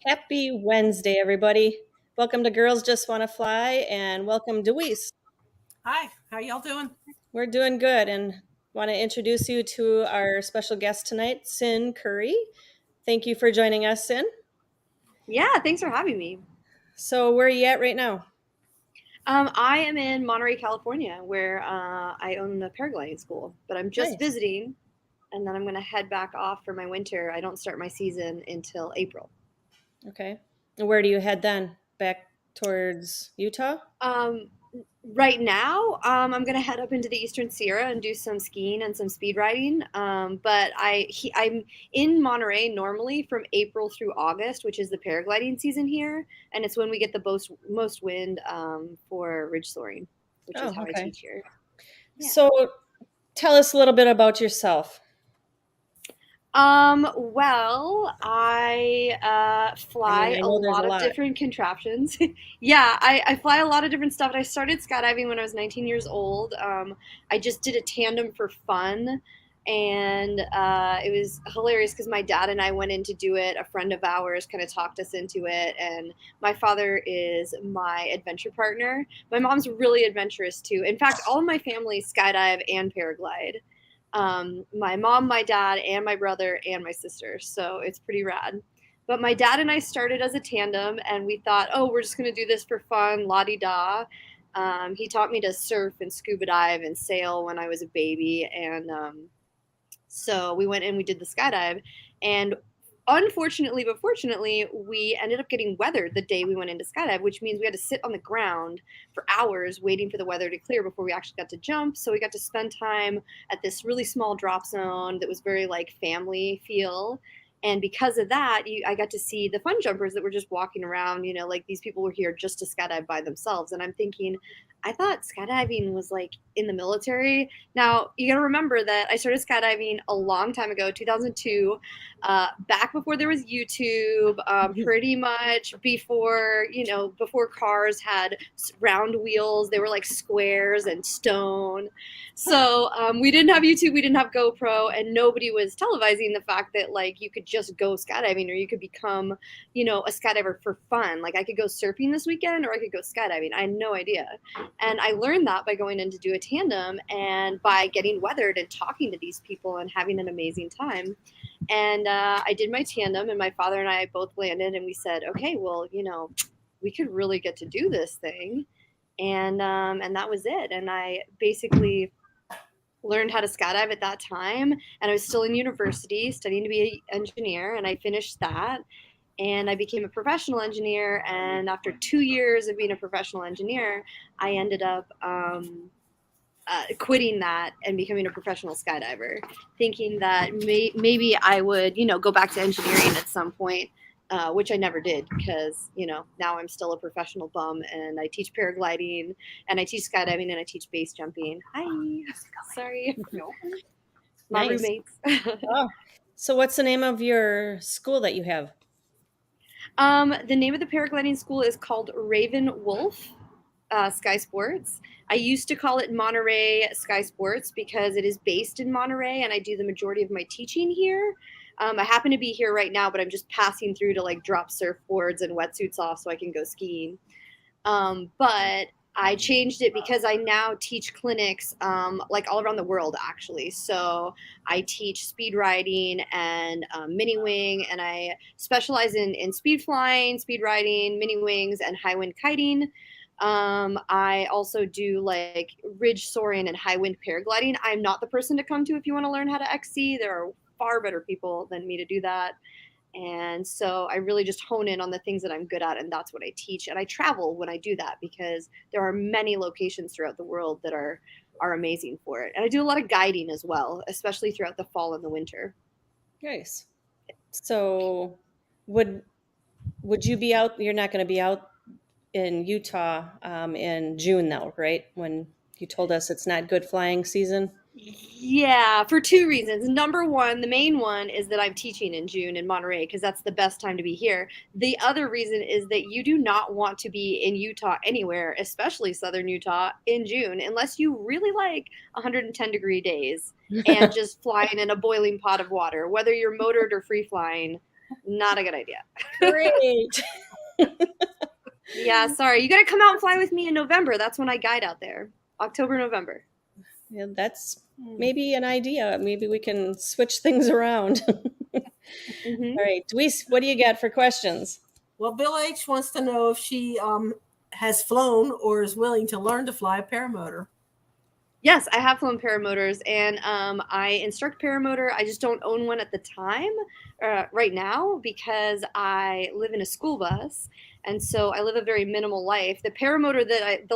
Happy Wednesday, everybody. Welcome to Girls Just Want to Fly and welcome Deweese. Hi, how y'all doing? We're doing good and want to introduce you to our special guest tonight, Currie. Thank you for joining us, Cyn. Yeah, thanks for having me. So, where are you at right now? I am in Monterey, California, where I own a paragliding school, but I'm just Nice. visiting, and then I'm going to head back off for my winter. I don't start my season until April. Okay. And where do you head then? Back towards Utah? Um, right now, I'm going to head up into the Eastern Sierra and do some skiing and some speed riding. I'm in Monterey normally from April through August, which is the paragliding season here, and it's when we get the most wind for ridge soaring, which is Oh, how I okay. teach here. Yeah. So, tell us a little bit about yourself. Well, I I mean, fly I a know there's a lot of lot. different contraptions. Yeah, I fly a lot of different stuff. And I started skydiving when I was 19 years old. I just did a tandem for fun. And it was hilarious because my dad and I went in to do it. A friend of ours kind of talked us into it. And my father is my adventure partner. My mom's really adventurous too. In fact, all of my family skydive and paraglide. My mom, my dad, and my brother and my sister. So it's pretty rad. But my dad and I started as a tandem, and we thought, oh, we're just going to do this for fun, la di da. He taught me to surf and scuba dive and sail when I was a baby, and so we went and we did the skydive. And unfortunately, but fortunately, we ended up getting weathered the day we went into skydive, which means we had to sit on the ground for hours waiting for the weather to clear before we actually got to jump. So we got to spend time at this really small drop zone that was very like family feel. And because of that, I got to see the fun jumpers that were just walking around, like these people were here just to skydive by themselves. And I'm thinking, I thought skydiving was like in the military. Now, you got to remember that I started skydiving a long time ago, 2002, back before there was YouTube, pretty much before, before cars had round wheels. They were like squares and stone. So we didn't have YouTube, we didn't have GoPro, and nobody was televising the fact that like you could just go skydiving or you could become, a skydiver for fun. Like I could go surfing this weekend or I could go skydiving. I had no idea. And I learned that by going in to do a tandem and by getting weathered and talking to these people and having an amazing time. And I did my tandem, and my father and I both landed, and we said, okay, well, we could really get to do this thing. And that was it. And I basically learned how to skydive at that time, and I was still in university studying to be an engineer, and I finished that and I became a professional engineer. And after 2 years of being a professional engineer, I ended up quitting that and becoming a professional skydiver, thinking that maybe I would, go back to engineering at some point. Which I never did because, now I'm still a professional bum and I teach paragliding and I teach skydiving and I teach base jumping. Hi. Sorry. My Nice. roommates. Oh. So, what's the name of your school that you have? The name of the paragliding school is called Raven Wolf Sky Sports. I used to call it Monterey Sky Sports because it is based in Monterey and I do the majority of my teaching here. I happen to be here right now, but I'm just passing through to like drop surfboards and wetsuits off so I can go skiing. But I changed it because I now teach clinics like all around the world, actually. So I teach speed riding and mini wing, and I specialize in speed flying, speed riding, mini wings, and high wind kiting. I also do like ridge soaring and high wind paragliding. I'm not the person to come to if you want to learn how to XC. There are far better people than me to do that. And so I really just hone in on the things that I'm good at, and that's what I teach. And I travel when I do that because there are many locations throughout the world that are amazing for it. And I do a lot of guiding as well, especially throughout the fall and the winter. Nice. So, would would you be out? You're not going to be out in Utah in June, though, right? When you told us it's not good flying season. Yeah, for two reasons. Number one, the main one is that I'm teaching in June in Monterey because that's the best time to be here. The other reason is that you do not want to be in Utah anywhere, especially southern Utah, in June, unless you really like 110-degree days and just flying in a boiling pot of water, whether you're motored or free flying. Not a good idea. Great. Yeah, sorry. You got to come out and fly with me in November. That's when I guide out there. October, November. Yeah, that's maybe an idea. Maybe we can switch things around. Hmm. All right, Deweese, what do you got for questions? Well, Bill H wants to know if she has flown or is willing to learn to fly a paramotor. Yes, I have flown paramotors, and I instruct paramotor. I just don't own one at the time, right now, because I live in a school bus, and so I live a very minimal life. The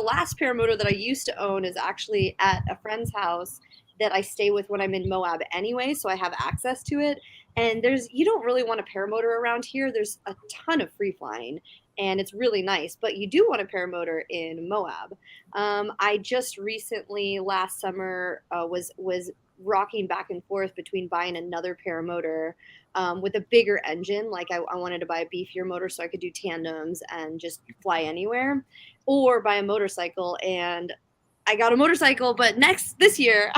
last paramotor that I used to own is actually at a friend's house that I stay with when I'm in Moab anyway, so I have access to it. And you don't really want a paramotor around here. There's a ton of free flying, and it's really nice, but you do want a paramotor in Moab. I just recently last summer was rocking back and forth between buying another paramotor with a bigger engine. Like I wanted to buy a beefier motor so I could do tandems and just fly anywhere, or buy a motorcycle. And I got a motorcycle, but this year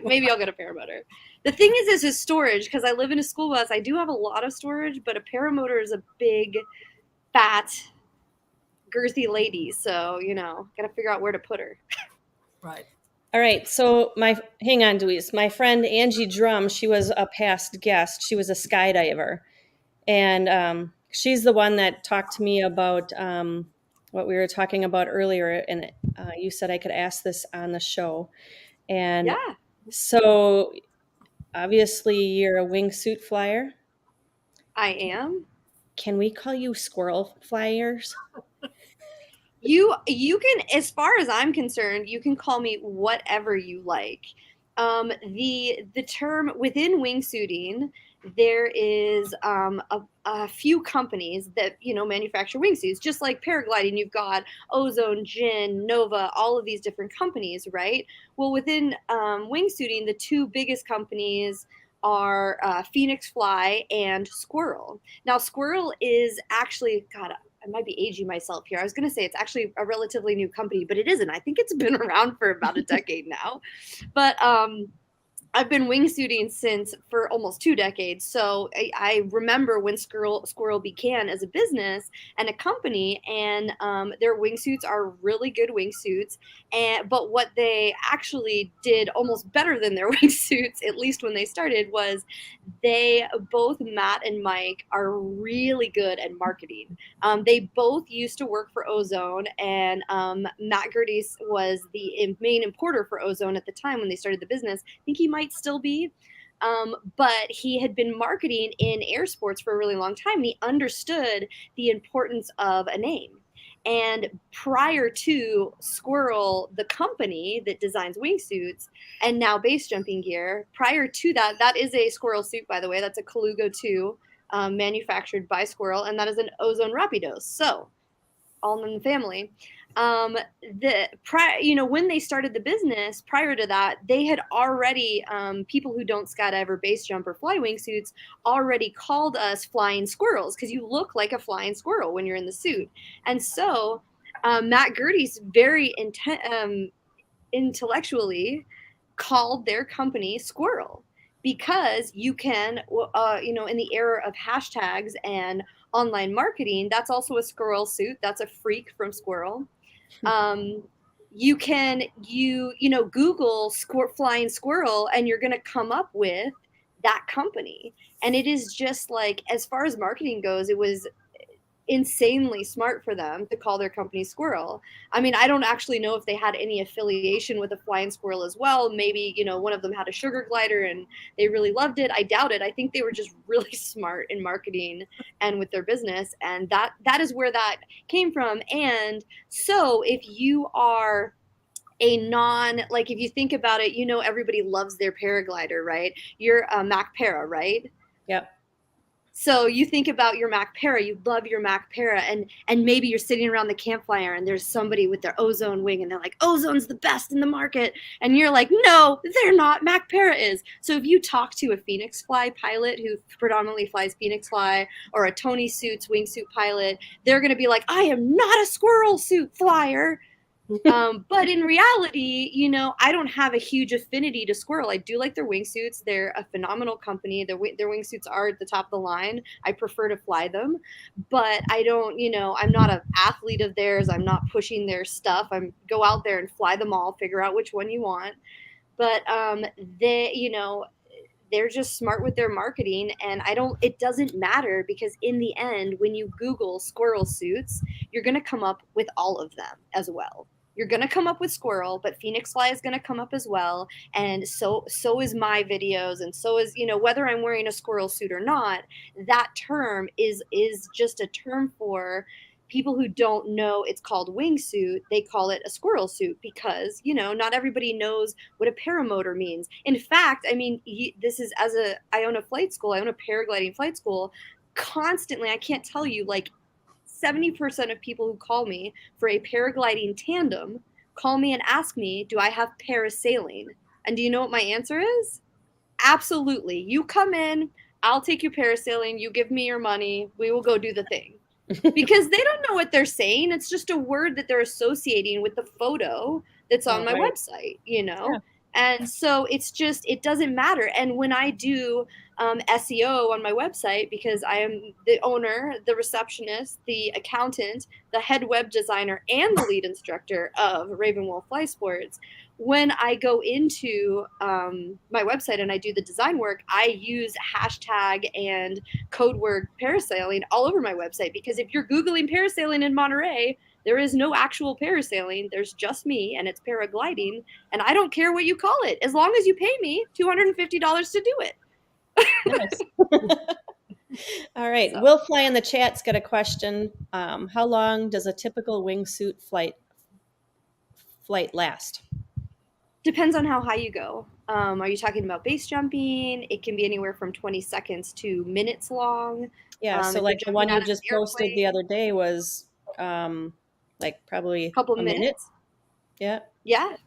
maybe I'll get a paramotor. The thing is storage, because I live in a school bus. I do have a lot of storage, but a paramotor is a big, fat, girthy lady, so gotta figure out where to put her. Right. All right, so hang on, Deweese. My friend Angie Drum, she was a past guest. She was a skydiver, and she's the one that talked to me about what we were talking about earlier. And you said I could ask this on the show, and Yeah, so obviously you're a wingsuit flyer. I am. Can we call you squirrel flyers? You can, as far as I'm concerned, you can call me whatever you like. The term within wingsuiting, there is a few companies that manufacture wingsuits. Just like paragliding, you've got Ozone, Jin, Nova, all of these different companies, right? Well, within wingsuiting, the two biggest companies are Phoenix Fly and Squirrel. Now, Squirrel is actually, God, I might be aging myself here. I was going to say it's actually a relatively new company, but it isn't. I think it's been around for about a decade now. But I've been wingsuiting for almost 2 decades. So I remember when Squirrel began as a business and a company, and their wingsuits are really good wingsuits. But what they actually did almost better than their wingsuits, at least when they started, was both Matt and Mike are really good at marketing. They both used to work for Ozone, and Matt Gerdes was the main importer for Ozone at the time when they started the business. I think he might still be. But he had been marketing in air sports for a really long time, and he understood the importance of a name. And prior to Squirrel, the company that designs wingsuits and now base jumping gear, prior to that, that is a Squirrel suit, by the way. That's a Colugo 2, manufactured by Squirrel, and that is an Ozone Rapidos. So, all in the family. When they started the business, prior to that, they had already, people who don't skydive or base jump or fly wingsuits already called us flying squirrels, because you look like a flying squirrel when you're in the suit. And so Matt Gerdes very intellectually called their company Squirrel, because you can, in the era of hashtags and online marketing, that's also a squirrel suit. That's a freak from Squirrel. You can Google flying squirrel, and you're going to come up with that company. And it is just like, as far as marketing goes, it was insanely smart for them to call their company Squirrel. I mean, I don't actually know if they had any affiliation with a flying squirrel as well. Maybe, one of them had a sugar glider and they really loved it. I doubt it. I think they were just really smart in marketing and with their business. And that is where that came from. And so if you are like, if you think about it, everybody loves their paraglider, right? You're a Mac Para, right? Yep. So you think about your Mac Para, you love your Mac Para, and maybe you're sitting around the campfire and there's somebody with their Ozone wing and they're like, Ozone's the best in the market. And you're like, no, they're not. Mac Para is. So if you talk to a Phoenix Fly pilot who predominantly flies Phoenix Fly, or a Tony Suits wingsuit pilot, they're going to be like, I am not a squirrel suit flyer. But in reality, I don't have a huge affinity to Squirrel. I do like their wingsuits. They're a phenomenal company. Their wingsuits are at the top of the line. I prefer to fly them, but I don't, I'm not an athlete of theirs. I'm not pushing their stuff. I'm go out there and fly them all, figure out which one you want. But they're just smart with their marketing, and it doesn't matter, because in the end, when you Google squirrel suits, you're going to come up with all of them as well. You're going to come up with squirrel, but phoenix fly is going to come up as well, and so is my videos, and so is, whether I'm wearing a squirrel suit or not. That term is just a term for people who don't know it's called wingsuit. They call it a squirrel suit because, not everybody knows what a paramotor means. In fact, I mean, this is I own a flight school, I own a paragliding flight school. Constantly, I can't tell you, like 70% of people who call me for a paragliding tandem call me and ask me, do I have parasailing? And do you know what my answer is? Absolutely. You come in, I'll take you parasailing, you give me your money, we will go do the thing. Because they don't know what they're saying. It's just a word that they're associating with the photo that's on Oh, my right. website, Yeah. And so it doesn't matter. And when I do SEO on my website, because I am the owner, the receptionist, the accountant, the head web designer, and the lead instructor of Raven Wolf Fly Sports, when I go into my website and I do the design work, I use hashtag and code word parasailing all over my website, because if you're Googling parasailing in Monterey, there is no actual parasailing. There's just me, and it's paragliding. And I don't care what you call it, as long as you pay me $250 to do it. Nice. All right. So Will Fly in the chat's got a question. How long does a typical wingsuit flight last? depends on how high you go. Are you talking about base jumping? It can be anywhere from 20 seconds to minutes long. Yeah, so If you're like the jumping one out you of an just posted the airplane, other day was like probably a couple a minute. minutes. Yeah. Yeah.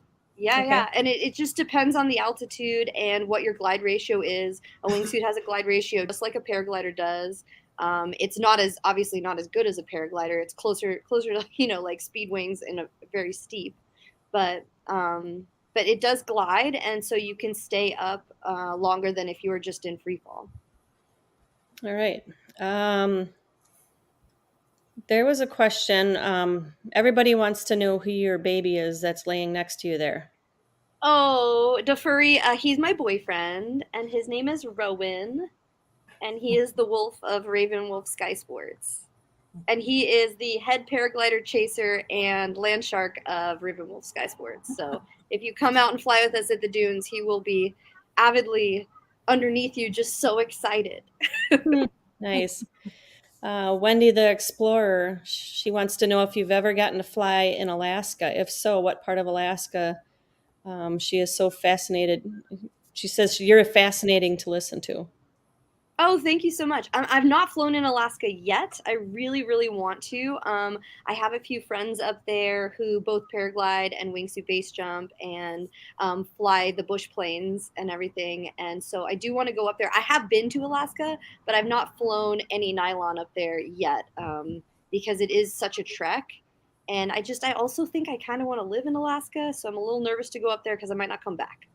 Yeah, Okay. yeah. And it just depends on the altitude and what your glide ratio is. A wingsuit has a glide ratio just like a paraglider does. It's not as obviously not as good as a paraglider. It's closer to, like speed wings and a very steep. But but it does glide, and so you can stay up longer than if you were just in free fall. All right. There was a question. Everybody wants to know who your baby is that's laying next to you there. Oh, DeFurry, he's my boyfriend, and his name is Rowan, and he is the wolf of Raven Wolf Sky Sports. And he is the head paraglider chaser and land shark of Raven Wolf Sky Sports. So if you come out and fly with us at the dunes, he will be avidly underneath you, just so excited. Hmm, nice. Wendy the Explorer, she wants to know if you've ever gotten to fly in Alaska. If so, what part of Alaska? She is so fascinated. She says you're fascinating to listen to. Oh, thank you so much. I've not flown in Alaska yet. I really, really want to. I have a few friends up there who both paraglide and wingsuit base jump and fly the bush planes and everything. And so I do want to go up there. I have been to Alaska, but I've not flown any nylon up there yet because it is such a trek. And I also think I kind of want to live in Alaska. So I'm a little nervous to go up there because I might not come back.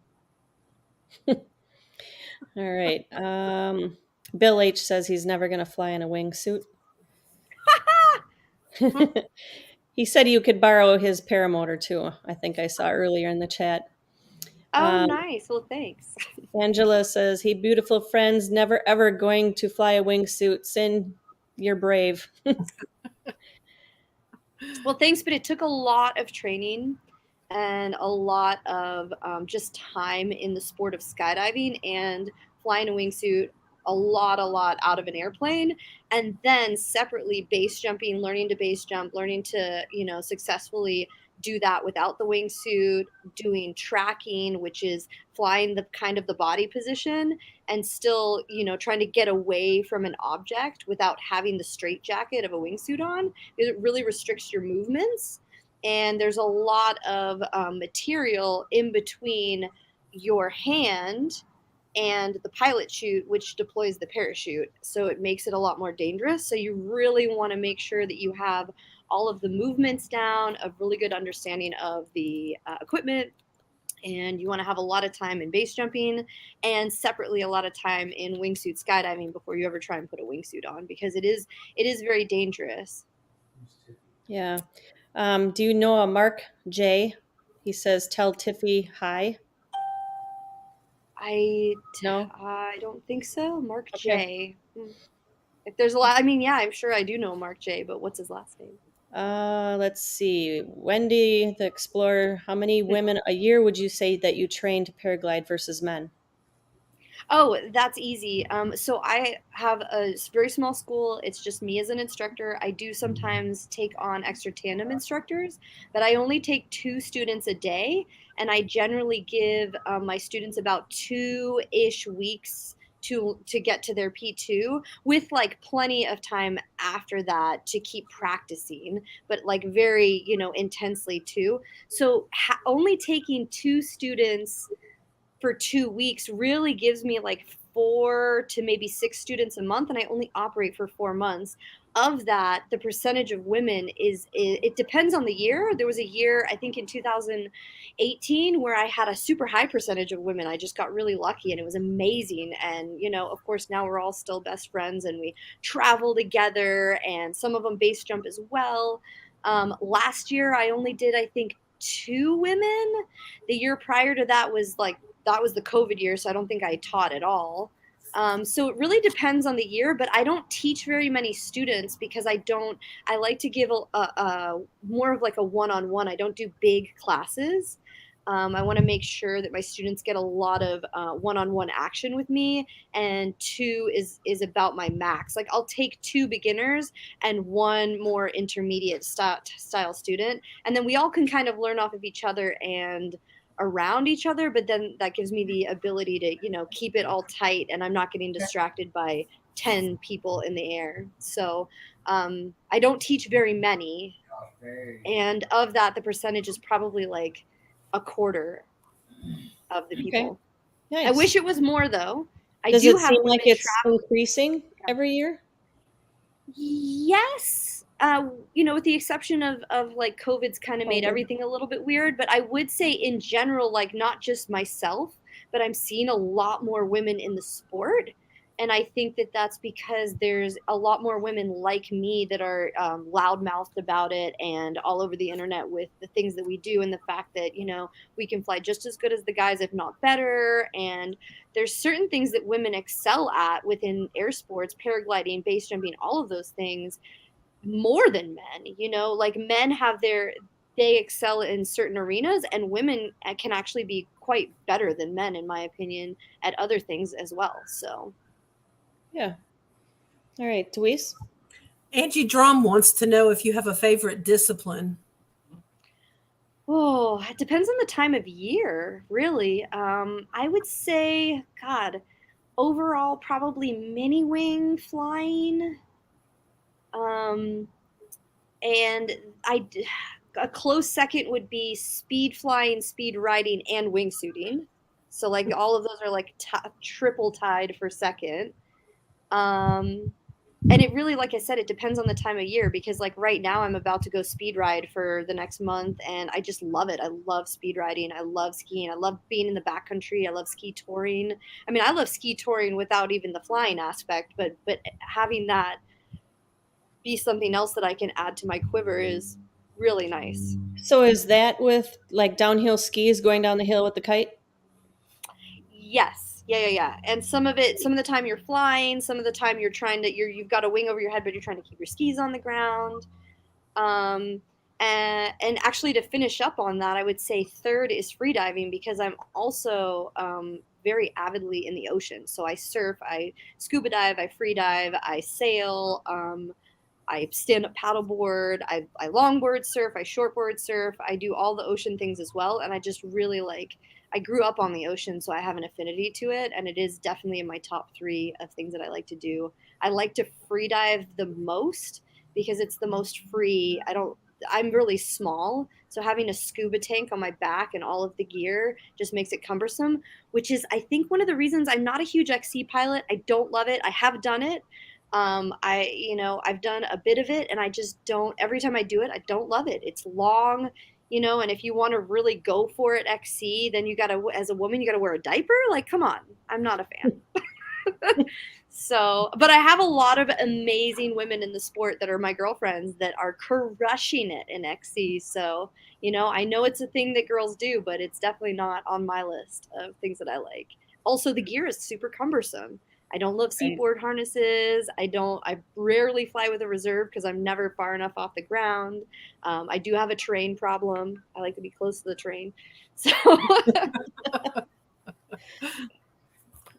All right. Bill H says he's never going to fly in a wingsuit. He said you could borrow his paramotor too. I think I saw earlier in the chat. Oh, Um, nice. Well, thanks. Angela says, "Hey, beautiful friends, never ever going to fly a wingsuit. Sin, you're brave." Well, thanks, but it took a lot of training and a lot of just time in the sport of skydiving and flying a wingsuit a lot out of an airplane, and then separately base jumping, learning to base jump, learning to successfully do that without the wingsuit, doing tracking, which is flying the kind of the body position and still trying to get away from an object without having the straight jacket of a wingsuit on. It really restricts your movements, and there's a lot of material in between your hand and the pilot chute, which deploys the parachute. So it makes it a lot more dangerous. So you really want to make sure that you have all of the movements down, a really good understanding of the equipment, and you want to have a lot of time in base jumping and separately a lot of time in wingsuit skydiving before you ever try and put a wingsuit on, because it is very dangerous. Yeah. Do you know a Mark J? He says, "Tell Tiffy hi." I No. I don't think so. Mark Okay. J. If there's a lot, I mean, yeah, I'm sure I do know Mark J, but what's his last name? Let's see. Wendy, the Explorer. How many women a year would you say that you train to paraglide versus men? Oh, that's easy. So I have a very small school. It's just me as an instructor. I do sometimes take on extra tandem instructors, but I only take two students a day, and I generally give my students about 2-ish weeks to get to their P2, with like plenty of time after that to keep practicing, but like very, intensely too. So only taking two students for 2 weeks really gives me like 4 to maybe 6 students a month, and I only operate for 4 months. Of that, the percentage of women it depends on the year. There was a year, I think in 2018, where I had a super high percentage of women. I just got really lucky and it was amazing. And, of course, now we're all still best friends and we travel together, and some of them base jump as well. Last year, I only did, I think, two women. The year prior to that was like that was the COVID year, so I don't think I taught at all. So it really depends on the year, but I don't teach very many students because I don't. I like to give a more of like a one-on-one. I don't do big classes. I want to make sure that my students get a lot of one-on-one action with me, and two is about my max. Like I'll take two beginners and one more intermediate style student, and then we all can kind of learn off of each other and around each other, but then that gives me the ability to keep it all tight and I'm not getting distracted by 10 people in the air. So I don't teach very many, and of that the percentage is probably like a quarter of the Okay. people. I Nice. wish it was more though. I Does do it have seem like women it's travel. increasing every year? Yes. With the exception of like COVID's kind of made COVID. everything a little bit weird, but I would say in general, like not just myself, but I'm seeing a lot more women in the sport. And I think that that's because there's a lot more women like me that are loudmouthed about it and all over the internet with the things that we do, and the fact that, we can fly just as good as the guys, if not better. And there's certain things that women excel at within air sports, paragliding, base jumping, all of those things more than men. Like men they excel in certain arenas, and women can actually be quite better than men, in my opinion, at other things as well. So, Yeah. All right, Deweese. Angie Drum wants to know if you have a favorite discipline. oh, it depends on the time of year, really. I would say, God, overall, probably mini wing flying. Um, and I a close second would be speed flying, speed riding, and wingsuiting. So like all of those are like triple tied for second. Um, and it really, like I said, it depends on the time of year, because like right now I'm about to go speed ride for the next month, and I just love it. I love speed riding. I love skiing. I love being in the backcountry. I love ski touring. I mean, I love ski touring without even the flying aspect, but having that be something else that I can add to my quiver is really nice. So is that with like downhill skis going down the hill with the kite? Yes. Yeah, yeah, yeah. And some of the time you're flying, some of the time you've got a wing over your head, but you're trying to keep your skis on the ground. Um, and actually, to finish up on that, I would say third is freediving, because I'm also very avidly in the ocean. So I surf, I scuba dive, I free dive, I sail. I stand up paddleboard, I longboard surf, I shortboard surf, I do all the ocean things as well. And I just really like, I grew up on the ocean, so I have an affinity to it. And it is definitely in my top three of things that I like to do. I like to free dive the most because it's the most free. I'm really small. So having a scuba tank on my back and all of the gear just makes it cumbersome, which is, I think, one of the reasons I'm not a huge XC pilot. I don't love it. I have done it. I've done a bit of it, and I just don't. Every time I do it, I don't love it. It's long, and if you want to really go for it, XC, then you gotta, as a woman, you gotta wear a diaper. Like, come on, I'm not a fan. So, but I have a lot of amazing women in the sport that are my girlfriends that are crushing it in XC. So, I know it's a thing that girls do, but it's definitely not on my list of things that I like. Also, the gear is super cumbersome. I don't love Right. seatboard harnesses. I rarely fly with a reserve because I'm never far enough off the ground. I do have a terrain problem. I like to be close to the train. So,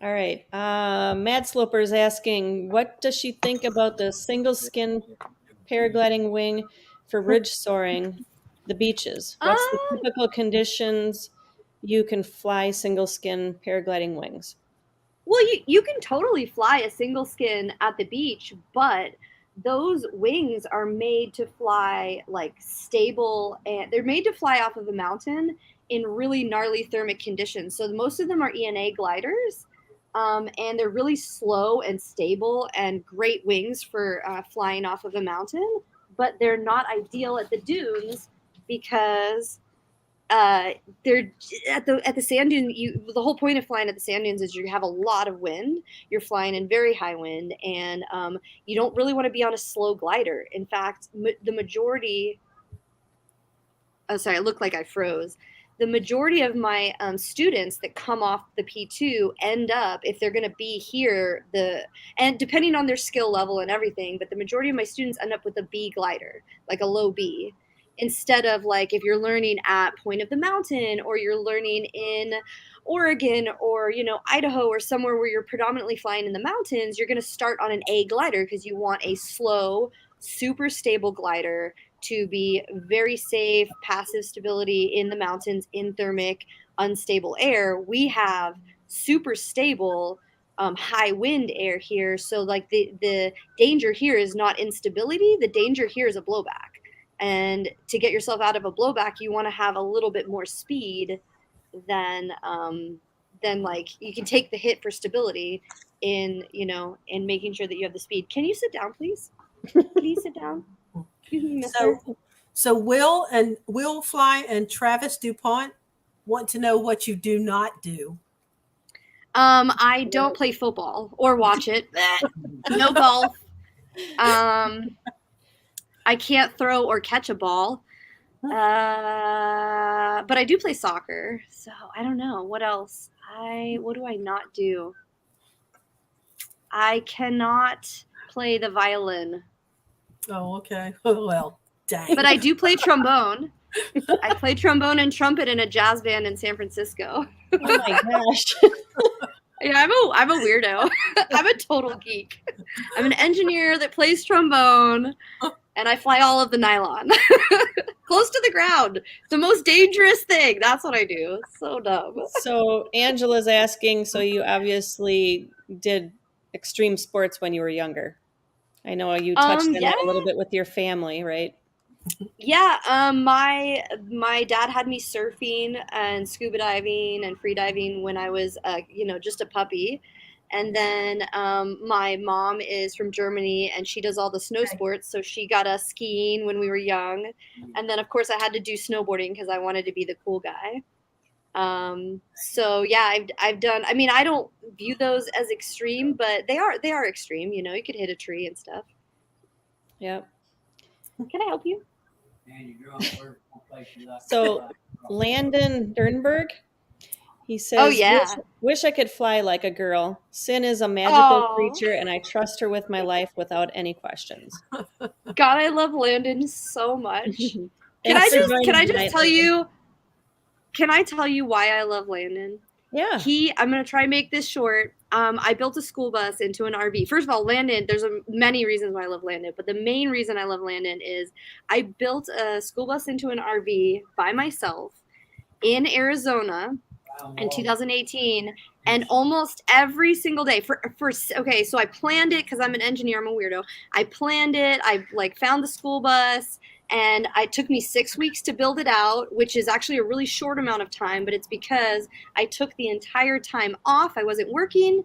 All right. Mad Sloper is asking, what does she think about the single skin paragliding wing for ridge soaring the beaches? What's the um, typical conditions you can fly single skin paragliding wings? well, you can totally fly a single skin at the beach, but those wings are made to fly like stable, and they're made to fly off of a mountain in really gnarly thermic conditions. So most of them are ENA gliders, and they're really slow and stable and great wings for flying off of a mountain, but they're not ideal at the dunes because uh, they're at the sand dune. The whole point of flying at the sand dunes is you have a lot of wind. You're flying in very high wind, and you don't really want to be on a slow glider. In fact, the majority. Oh, sorry, it looked like I froze. The majority of my students that come off the P2 end up, if they're going to be here, and depending on their skill level and everything, but the majority of my students end up with a B glider, like a low B, instead of like if you're learning at Point of the Mountain or you're learning in Oregon or Idaho or somewhere where you're predominantly flying in the mountains, you're going to start on an A glider because you want a slow, super stable glider to be very safe, passive stability in the mountains, in thermic, unstable air. We have super stable, high wind air here. So like the danger here is not instability. The danger here is a blowback. And to get yourself out of a blowback, you want to have a little bit more speed than like you can take the hit for stability in making sure that you have the speed. Can you sit down, please? Can you sit down? Excuse me, mister. So Will Fly and Travis DuPont want to know what you do not do. I don't play football or watch it. No golf. I can't throw or catch a ball. But I do play soccer. So I don't know. What else? What do I not do? I cannot play the violin. Oh, okay. Well, dang. But I do play trombone. I play trombone and trumpet in a jazz band in San Francisco. Oh my gosh. Yeah, I'm a weirdo. I'm a total geek. I'm an engineer that plays trombone, and I fly all of the nylon. Close to the ground. The most dangerous thing. That's what I do. So dumb. So Angela's asking, so you obviously did extreme sports when you were younger. I know you touched on Yeah. that a little bit with your family, right? Yeah, my dad had me surfing and scuba diving and free diving when I was just a puppy. And then my mom is from Germany and she does all the snow sports, so she got us skiing when we were young. And then of course I had to do snowboarding because I wanted to be the cool guy. So yeah, I've done. I mean, I don't view those as extreme, but they are extreme. You could hit a tree and stuff. Yep. Can I help you? So Landon Dernberg, he says, Oh yeah. wish I could fly like a girl. Sin is a magical Oh. creature, and I trust her with my life without any questions. God, I love Landon so much. Can Thanks I for joining just tonight, tell Landon. you? Can I tell you why I love Landon? Yeah. I'm gonna try and make this short. I built a school bus into an RV. First of all, Landon, there's many reasons why I love Landon, but the main reason I love Landon is I built a school bus into an RV by myself in Arizona in 2018, and almost every single day so I planned it because I'm an engineer, I'm a weirdo. I planned it, I found the school bus, and it took me 6 weeks to build it out, which is actually a really short amount of time, but it's because I took the entire time off. I wasn't working,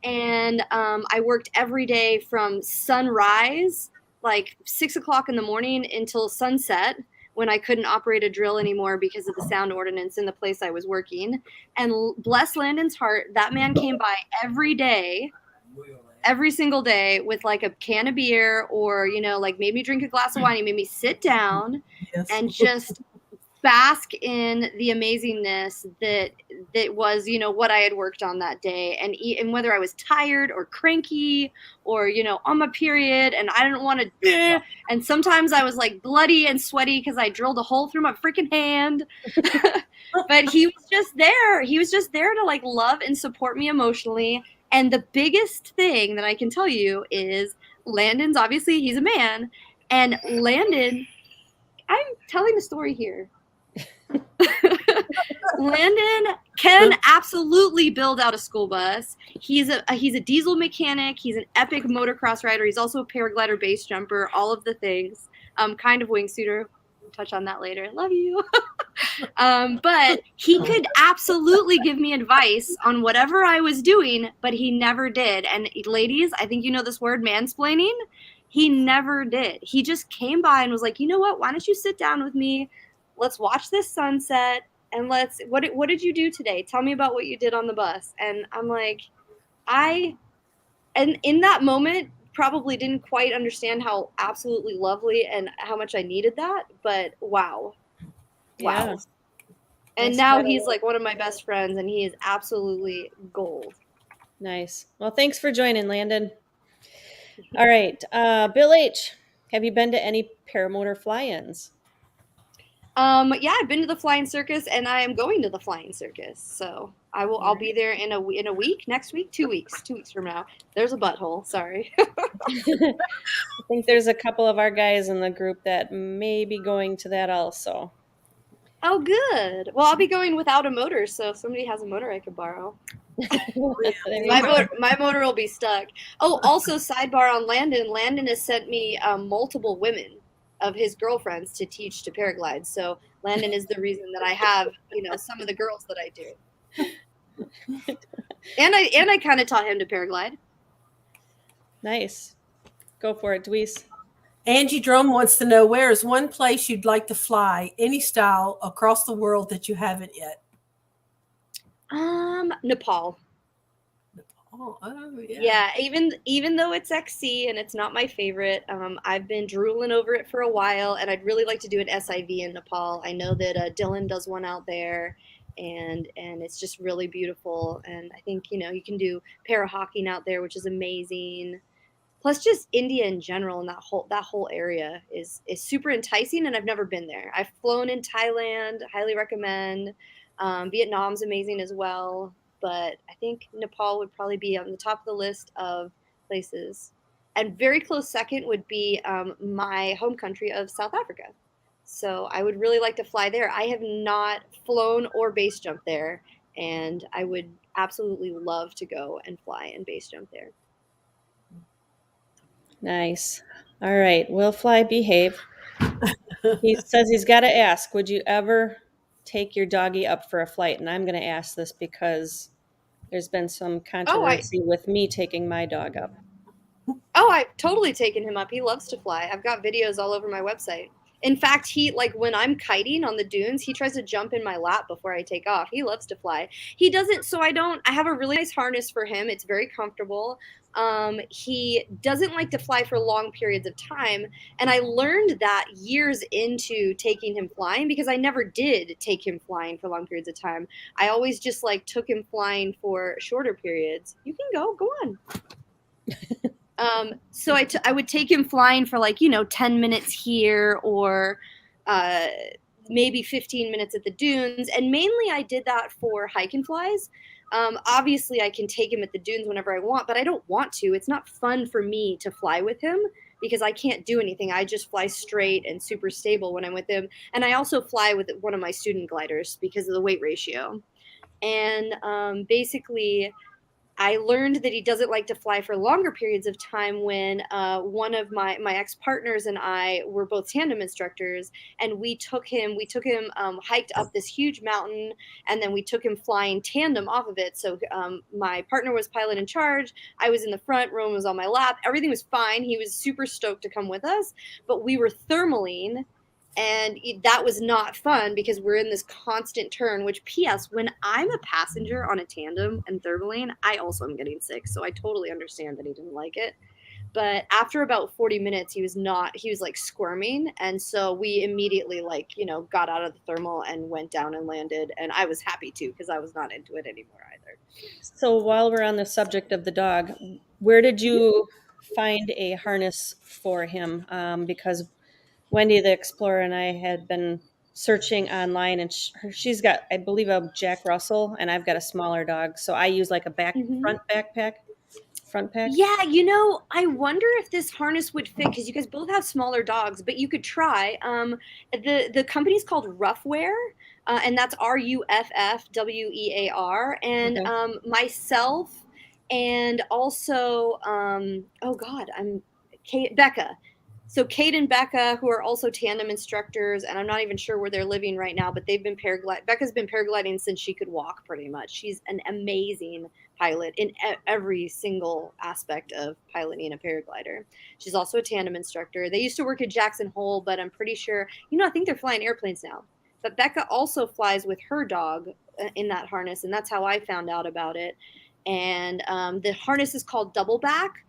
and I worked every day from sunrise, like 6 o'clock in the morning, until sunset, when I couldn't operate a drill anymore because of the sound ordinance in the place I was working. And bless Landon's heart, that man came by every day, every single day, with like a can of beer, or, you know, like made me drink a glass of wine. He made me sit down Yes. and just bask in the amazingness that was, you know, what I had worked on that day, and whether I was tired or cranky, or, you know, on my period and I didn't want to, and sometimes I was like bloody and sweaty because I drilled a hole through my freaking hand. But he was just there. He was just there to like love and support me emotionally. And the biggest thing that I can tell you is Landon's, obviously he's a man, and Landon, I'm telling the story here. Landon can absolutely build out a school bus. He's a diesel mechanic. He's an epic motocross rider. He's also a paraglider, base jumper, all of the things. Kind of wingsuiter. We'll touch on that later. Love you. But he could absolutely give me advice on whatever I was doing, but he never did. And ladies, I think you know this word, mansplaining. He never did. He just came by and was like, you know what? Why don't you sit down with me? Let's watch this sunset, and what did you do today? Tell me about what you did on the bus. And I'm like, and in that moment, probably didn't quite understand how absolutely lovely and how much I needed that, but wow. Yeah. And That's now gotta he's work. like one of my best friends, and he is absolutely gold. Nice. Well, thanks for joining, Landon. All right. Bill H., have you been to any paramotor fly-ins? Yeah, I've been to the flying circus, and I am going to the flying circus. So I'll be there in a week, next week, 2 weeks from now. There's a butthole. Sorry. I think there's a couple of our guys in the group that may be going to that also. Oh, good. Well, I'll be going without a motor, so if somebody has a motor I could borrow. There you My go. motor will be stuck. Oh, also sidebar on Landon. Landon has sent me multiple women of his girlfriends to teach to paraglide. So Landon is the reason that I have, you know, some of the girls that I do. And I kind of taught him to paraglide. Nice. Go for it, Dweese. Angie Drum wants to know, where is one place you'd like to fly, any style, across the world that you haven't yet? Nepal. Oh, Yeah, even though it's XC and it's not my favorite, I've been drooling over it for a while, and I'd really like to do an SIV in Nepal. I know that Dylan does one out there, and it's just really beautiful. And I think, you know, you can do para-hawking out there, which is amazing. Plus, just India in general and that whole area is super enticing, and I've never been there. I've flown in Thailand, highly recommend. Vietnam's amazing as well, but I think Nepal would probably be on the top of the list of places. And very close second would be my home country of South Africa. So I would really like to fly there. I have not flown or base jumped there, and I would absolutely love to go and fly and base jump there. Nice. All right. Will Fly, behave. He says he's got to ask, would you ever take your doggy up for a flight? And I'm going to ask this because there's been some controversy with me taking my dog up. Oh, I've totally taken him up. He loves to fly. I've got videos all over my website. In fact, he, like, when I'm kiting on the dunes, he tries to jump in my lap before I take off. He loves to fly. He doesn't, so I have a really nice harness for him. It's very comfortable. He doesn't like to fly for long periods of time. And I learned that years into taking him flying, because I never did take him flying for long periods of time. I always just like took him flying for shorter periods. You can go on. So I would take him flying for, like, 10 minutes here, or maybe 15 minutes at the dunes. And mainly I did that for hike and flies. Obviously I can take him at the dunes whenever I want, but I don't want to. It's not fun for me to fly with him because I can't do anything. I just fly straight and super stable when I'm with him. And I also fly with one of my student gliders because of the weight ratio. And basically, I learned that he doesn't like to fly for longer periods of time when one of my ex partners and I were both tandem instructors, and we took him hiked up this huge mountain, and then we took him flying tandem off of it. So my partner was pilot in charge, I was in the front, Rowan was on my lap, everything was fine. He was super stoked to come with us, but we were thermaling, and that was not fun because we're in this constant turn. Which, ps, when I'm a passenger on a tandem and thermaling, I also am getting sick, so I totally understand that he didn't like it. But after about 40 minutes, he was like squirming, and so we immediately, like, got out of the thermal and went down and landed, and I was happy too because I was not into it anymore either. So while we're on the subject of the dog, where did you find a harness for him? Because Wendy the Explorer and I had been searching online, and she's got, I believe, a Jack Russell, and I've got a smaller dog. So I use like a Hmm. front pack. Yeah, I wonder if this harness would fit because you guys both have smaller dogs, but you could try. The company's called Roughwear, and that's Ruffwear. And Okay. myself, and also, oh God, I'm Kate, Becca. So Kate and Becca, who are also tandem instructors, and I'm not even sure where they're living right now, but they've been paragliding. Becca's been paragliding since she could walk, pretty much. She's an amazing pilot in every single aspect of piloting a paraglider. She's also a tandem instructor. They used to work at Jackson Hole, but I'm pretty sure, I think they're flying airplanes now. But Becca also flies with her dog in that harness, and that's how I found out about it. And the harness is called Double Back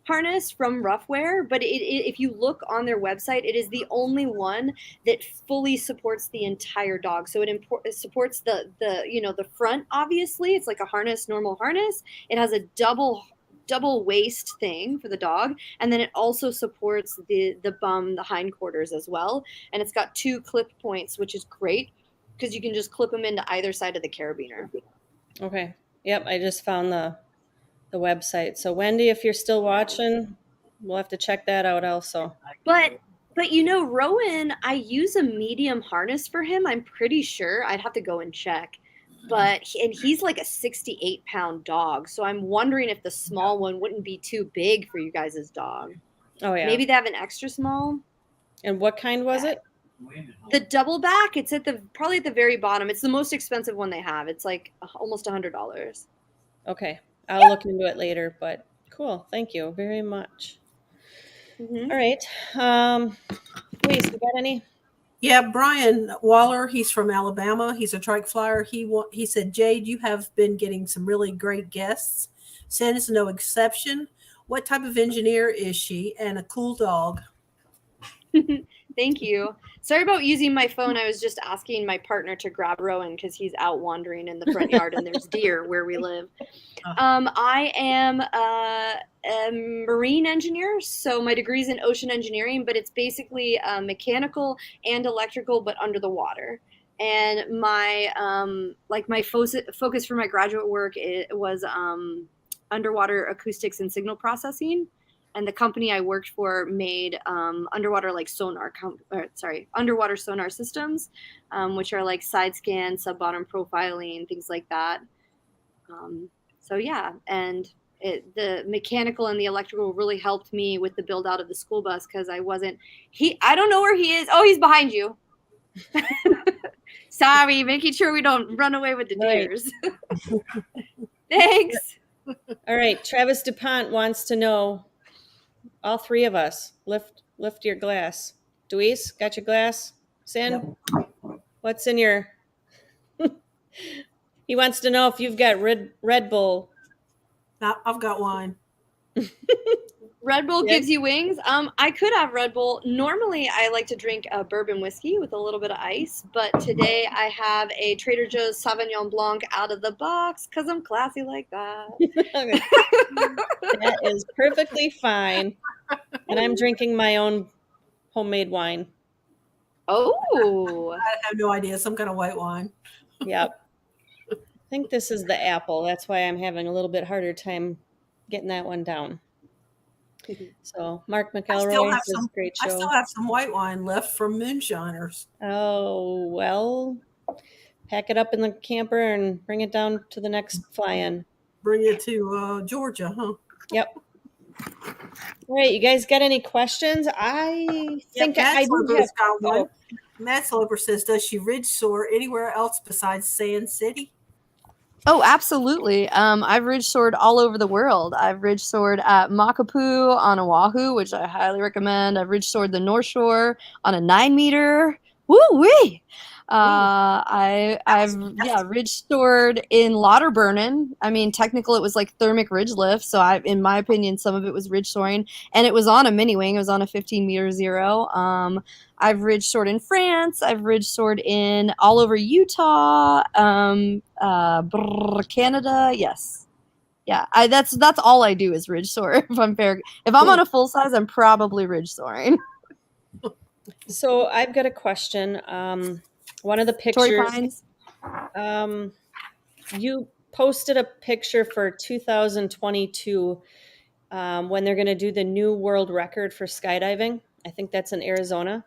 harness from Roughwear, but if you look on their website, it is the only one that fully supports the entire dog. So it supports the front. Obviously, it's like a harness, normal harness. It has a double waist thing for the dog, and then it also supports the bum, the hindquarters as well. And it's got two clip points, which is great because you can just clip them into either side of the carabiner. Okay. Yep. I just found the website. So Wendy, if you're still watching, we'll have to check that out also. But Rowan, I use a medium harness for him. I'm pretty sure. I'd have to go and check. And he's like a 68-pound dog, so I'm wondering if the small one wouldn't be too big for you guys' dog. Oh yeah. Maybe they have an extra small. And what kind was it? The double back, it's probably at the very bottom. It's the most expensive one they have. It's like almost $100. Okay. I'll look into it later, but cool. Thank you very much. Hmm. All right. Luis, you got any? Yeah, Brian Waller, he's from Alabama. He's a trike flyer. He said, Jade, you have been getting some really great guests. Sen is no exception. What type of engineer is she? And a cool dog. Thank you. Sorry about using my phone. I was just asking my partner to grab Rowan because he's out wandering in the front yard and there's deer where we live. I am a marine engineer, so my degree's in ocean engineering, but it's basically mechanical and electrical, but under the water. And my focus for my graduate work was underwater acoustics and signal processing. And the company I worked for made underwater sonar systems, which are like side scan, sub bottom profiling, things like that. So yeah, and the mechanical and the electrical really helped me with the build out of the school bus because I don't know where he is. Oh, he's behind you. Sorry, making sure we don't run away with the Right. deers. Thanks. All right. Travis DuPont wants to know, all three of us, lift your glass. Luis, got your glass? Sin? What's in your He wants to know if you've got Red Bull. I've got wine. Red Bull Yeah. gives you wings. I could have Red Bull. Normally, I like to drink a bourbon whiskey with a little bit of ice, but today I have a Trader Joe's Sauvignon Blanc out of the box because I'm classy like that. That is perfectly fine. And I'm drinking my own homemade wine. Oh, I have no idea. Some kind of white wine. Yep. I think this is the apple. That's why I'm having a little bit harder time getting that one down. So Mark McElroy says, great I still show. have some white wine left from Moonshiners. Oh, well, pack it up in the camper and bring it down to the next fly-in. bring it to Georgia, huh? Yep. All right, you guys got any questions? I Yep, think Matt I do Sloper's have. got one. Oh, Matt Sloper says, does she ridge soar anywhere else besides Sand City? Oh, absolutely. I've ridge soared all over the world. I've ridge soared at Makapu on Oahu, which I highly recommend. I've ridge soared the North Shore on a 9 meter. Woo wee! I've ridge soared in Lauterburnen. I mean, technical it was like thermic ridge lift, so in my opinion, some of it was ridge soaring, and it was on a mini wing. It was on a 15-meter zero. I've ridge soared in France. I've ridge soared in all over Utah, Canada. Yes, yeah. That's all I do is ridge soar. If I'm fair, if I'm on a full size, I'm probably ridge soaring. so I've got a question. One of the Torrey pictures, Pines. you posted a picture for 2022 when they're going to do the new world record for skydiving. I think that's in Arizona.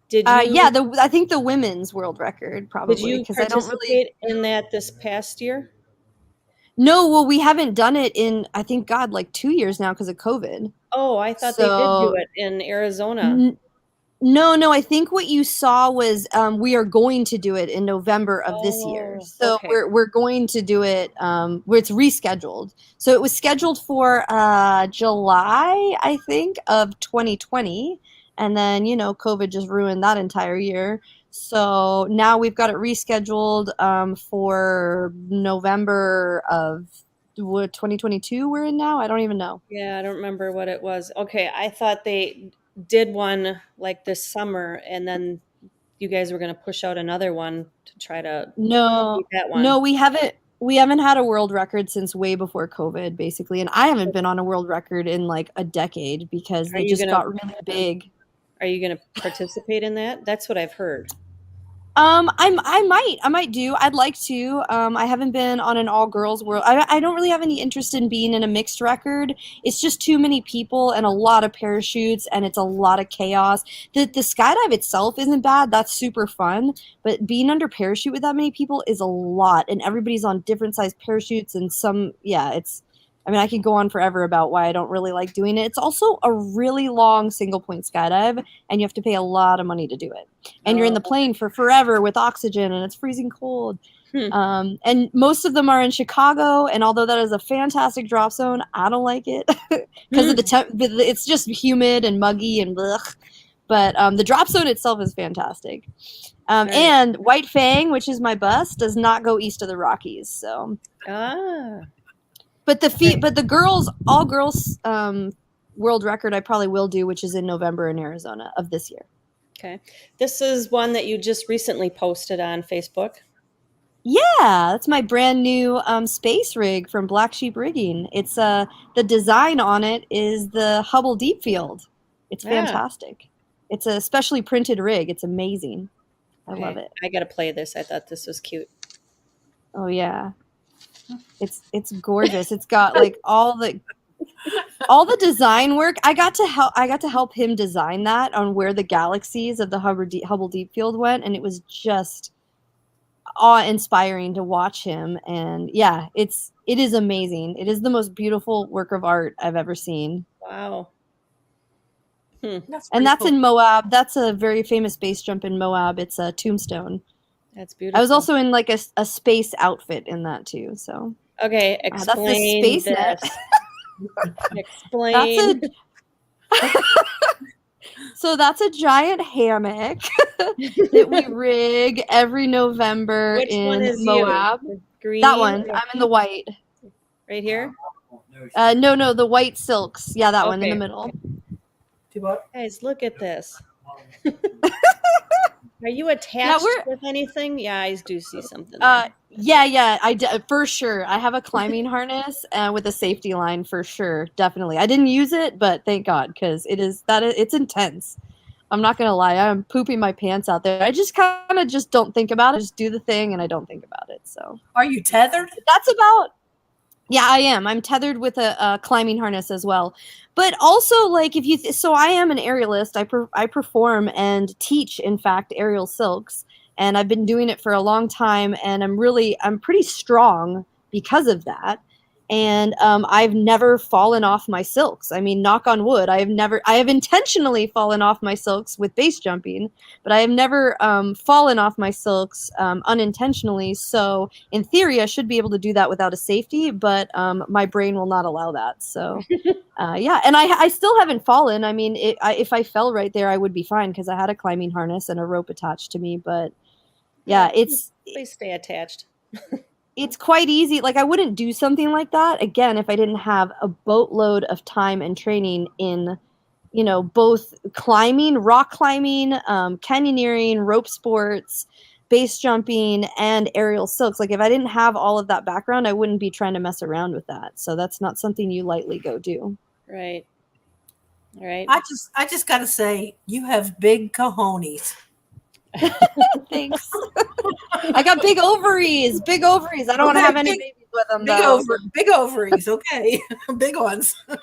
Did Yeah, you I think the women's world record did probably you because I don't really. participate in that this past year? No, well, we haven't done it in I think God like 2 years now because of COVID. Oh, I thought they did do So it in Arizona. n- no. I think what you saw was we are going to do it in November of this year. Oh, So okay. we're going to do it where it's rescheduled. So it was scheduled for July, I think, of 2020, and then COVID just ruined that entire year. So now we've got it rescheduled for November of what 2022 we're in now. I don't even know. Yeah, I don't remember what it was. Okay, I thought they did one like this summer, and then you guys were going to push out another one to try to No, beat that one. no, we haven't. We haven't had a world record since way before COVID, basically, and I haven't been on a world record in like a decade because Are they you just gonna got really big. are you gonna participate in that? That's what I've heard. I might do. I'd like to. I haven't been on an all girls world. I don't really have any interest in being in a mixed record. It's just too many people and a lot of parachutes, and it's a lot of chaos. The skydive itself isn't bad. That's super fun, but being under parachute with that many people is a lot, and everybody's on different size parachutes, and some, yeah, it's. I mean, I could go on forever about why I don't really like doing it. It's also a really long single point skydive, and you have to pay a lot of money to do it, and you're in the Oh, plane for forever with oxygen and it's freezing cold. hmm. And most of them are in Chicago, and although that is a fantastic drop zone, I don't like it because of the Hmm. temp. It's just humid and muggy and blech. But the drop zone itself is fantastic. All right. And White Fang, which is my bus, does not go east of the Rockies. So, Ah, but right. the girls, all girls, world record, I probably will do, which is in November in Arizona of this year. Okay. This is one that you just recently posted on Facebook. Yeah, that's my brand new space rig from Black Sheep Rigging. It's the design on it is the Hubble Deep Field. It's Ah, fantastic. It's a specially printed rig. It's amazing. I love okay. it. I gotta play this. I thought this was cute. Oh yeah. It's gorgeous. It's got like all the design work. I got to help him design that on where the galaxies of the Hubble Deep Field went, and it was just awe-inspiring to watch him. And yeah, it is amazing. It is the most beautiful work of art I've ever seen. Wow. Hmm. That's And pretty that's cool. in Moab. That's a very famous base jump in Moab. It's a Tombstone. That's I was beautiful. also in like a space outfit in that too. So Okay, that's the explain space net. this. That's Explain. a So that's a giant hammock that we rig every November Which one in is you? Moab. The That green one. or I'm in the white. right here? No, the white silks. Yeah, that one in the Okay. middle. Do what? Guys, look at this. Are you Yeah, attached we're with anything? Yeah, I do see something there. yeah, for sure. I have a climbing harness with a safety line for sure, definitely. I didn't use it, but thank God because it's intense. I'm not gonna lie, I'm pooping my pants out there. I just kind of just don't think about it. I just do the thing and I don't think about it. So Are you tethered? that's about. Yeah, I am. I'm tethered with a climbing harness as well. But also, like, if you, so I am an aerialist. I perform and teach, in fact, aerial silks, and I've been doing it for a long time. And I'm pretty strong because of that. And I've never fallen off my silks. I mean, knock on wood, I have intentionally fallen off my silks with base jumping, but I have never fallen off my silks unintentionally. So in theory, I should be able to do that without a safety, but my brain will not allow that. So yeah, and I still haven't fallen. I mean, if I fell right there, I would be fine because I had a climbing harness and a rope attached to me. But yeah, they stay attached. it's quite easy. Like, I wouldn't do something like that again if I didn't have a boatload of time and training in, both climbing, rock climbing, canyoneering, rope sports, base jumping, and aerial silks. Like, if I didn't have all of that background, I wouldn't be trying to mess around with that. So that's not something you lightly go do. Right. All right. I just got to say, you have big cojones. Thanks. I got big ovaries. Big ovaries. I don't want to have any babies with them, though. Big ovaries. Okay. Big ones. All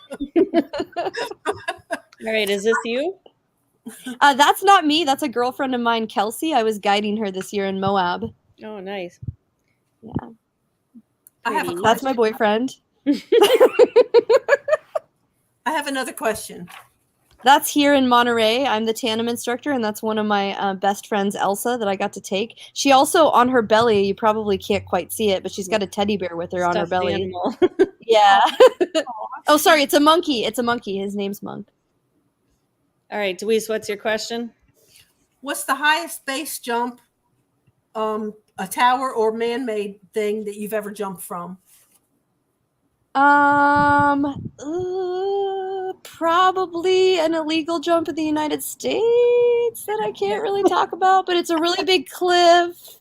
right. Is this you? That's not me. That's a girlfriend of mine, Kelsey. I was guiding her this year in Moab. Oh, nice. Yeah. That's my boyfriend. I have another question. That's here in Monterey. I'm the tandem instructor, and that's one of my best friends, Elsa, that I got to take. She also, on her belly, you probably can't quite see it, but she's got a teddy bear with her on her belly. Animal. Yeah. Oh, sorry, it's a monkey. It's a monkey. His name's Monk. All right, Deweese, what's your question? What's the highest base jump, a tower or man-made thing that you've ever jumped from? Probably an illegal jump in the United States that I can't really talk about, but it's a really big cliff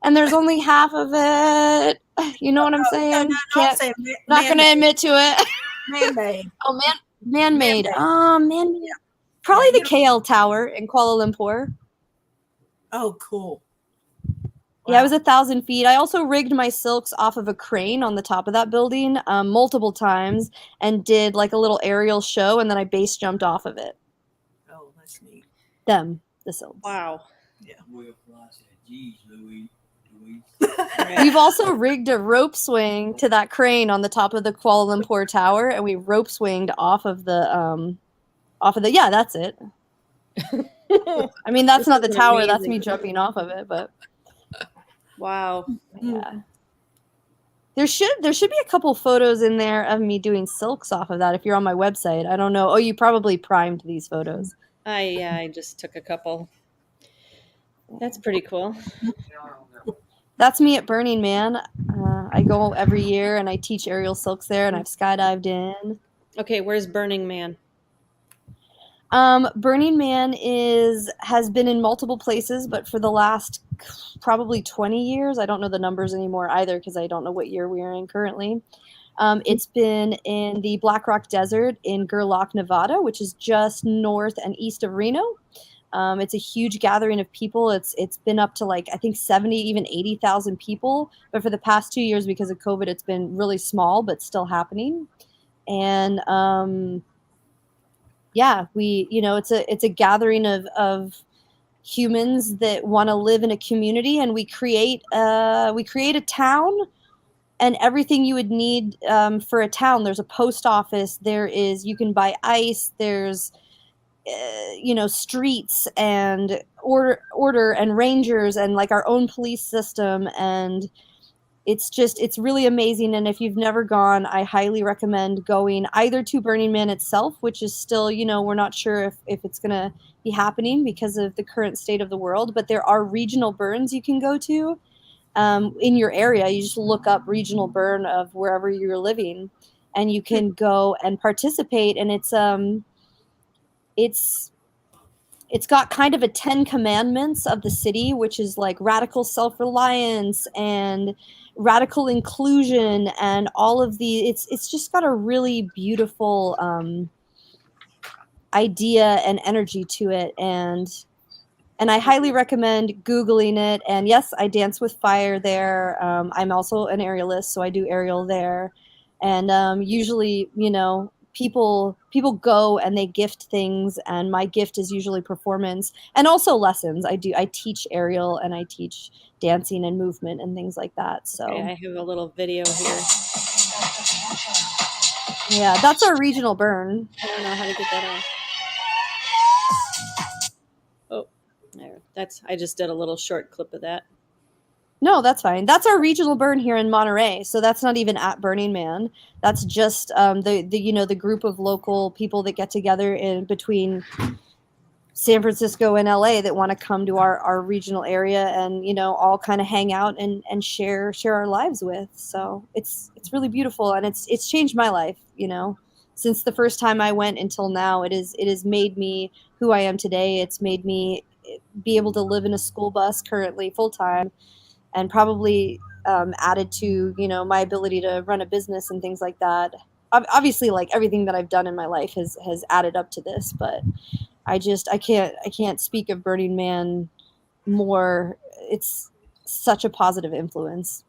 and there's only half of it. You know what I'm saying? Not going to admit to it. Man-made. Oh, man-made. Man-made. Probably the KL Tower in Kuala Lumpur. Oh, cool. Wow. Yeah, it was 1,000 feet. I also rigged my silks off of a crane on the top of that building multiple times and did like a little aerial show, and then I base jumped off of it. Oh, that's neat. The silks. Wow. Yeah. We've also rigged a rope swing to that crane on the top of the Kuala Lumpur Tower, and we rope swinged off of the yeah, that's it. I mean, that's not the tower. Amazing. That's me jumping off of it, but. Wow. Yeah. There should be a couple photos in there of me doing silks off of that if you're on my website. I don't know. Oh, you probably primed these photos. I just took a couple. That's pretty cool. That's me at Burning Man. I go every year and I teach aerial silks there, and I've skydived in. Okay, where's Burning Man? Burning Man has been in multiple places, but for the last probably 20 years, I don't know the numbers anymore either because I don't know what year we are in currently. It's been in the Black Rock Desert in Gerlach, Nevada, which is just north and east of Reno. It's a huge gathering of people. It's been up to like, I think 70, even 80,000 people. But for the past 2 years, because of COVID, it's been really small, but still happening. And yeah, it's a gathering of humans that want to live in a community, and we create a town and everything you would need for a town. There's a post office. You can buy ice. There's streets and order and rangers and like our own police system, and it's really amazing. And if you've never gone, I highly recommend going either to Burning Man itself, which is still, we're not sure if it's going to be happening because of the current state of the world, but there are regional burns you can go to in your area. You just look up regional burn of wherever you're living and you can go and participate. And it's got kind of a 10 commandments of the city, which is like radical self-reliance and radical inclusion and all of it's just got a really beautiful idea and energy to it. And I highly recommend Googling it. And yes, I dance with fire there. I'm also an aerialist, so I do aerial there. And usually, people go and they gift things, and my gift is usually performance and also lessons. I teach aerial and I teach dancing and movement and things like that. So okay, I have a little video here. Yeah, that's our regional burn. I don't know how to get that off. Oh, there. I just did a little short clip of that. No, that's fine. That's our regional burn here in Monterey. So that's not even at Burning Man. That's just the group of local people that get together in between San Francisco and LA that want to come to our regional area and all kind of hang out and share our lives with. So it's really beautiful, and it's changed my life. Since the first time I went until now, it has made me who I am today. It's made me be able to live in a school bus currently full time, and probably added to my ability to run a business and things like that. Obviously, like everything that I've done in my life has added up to this, but I can't speak of Burning Man more. It's such a positive influence.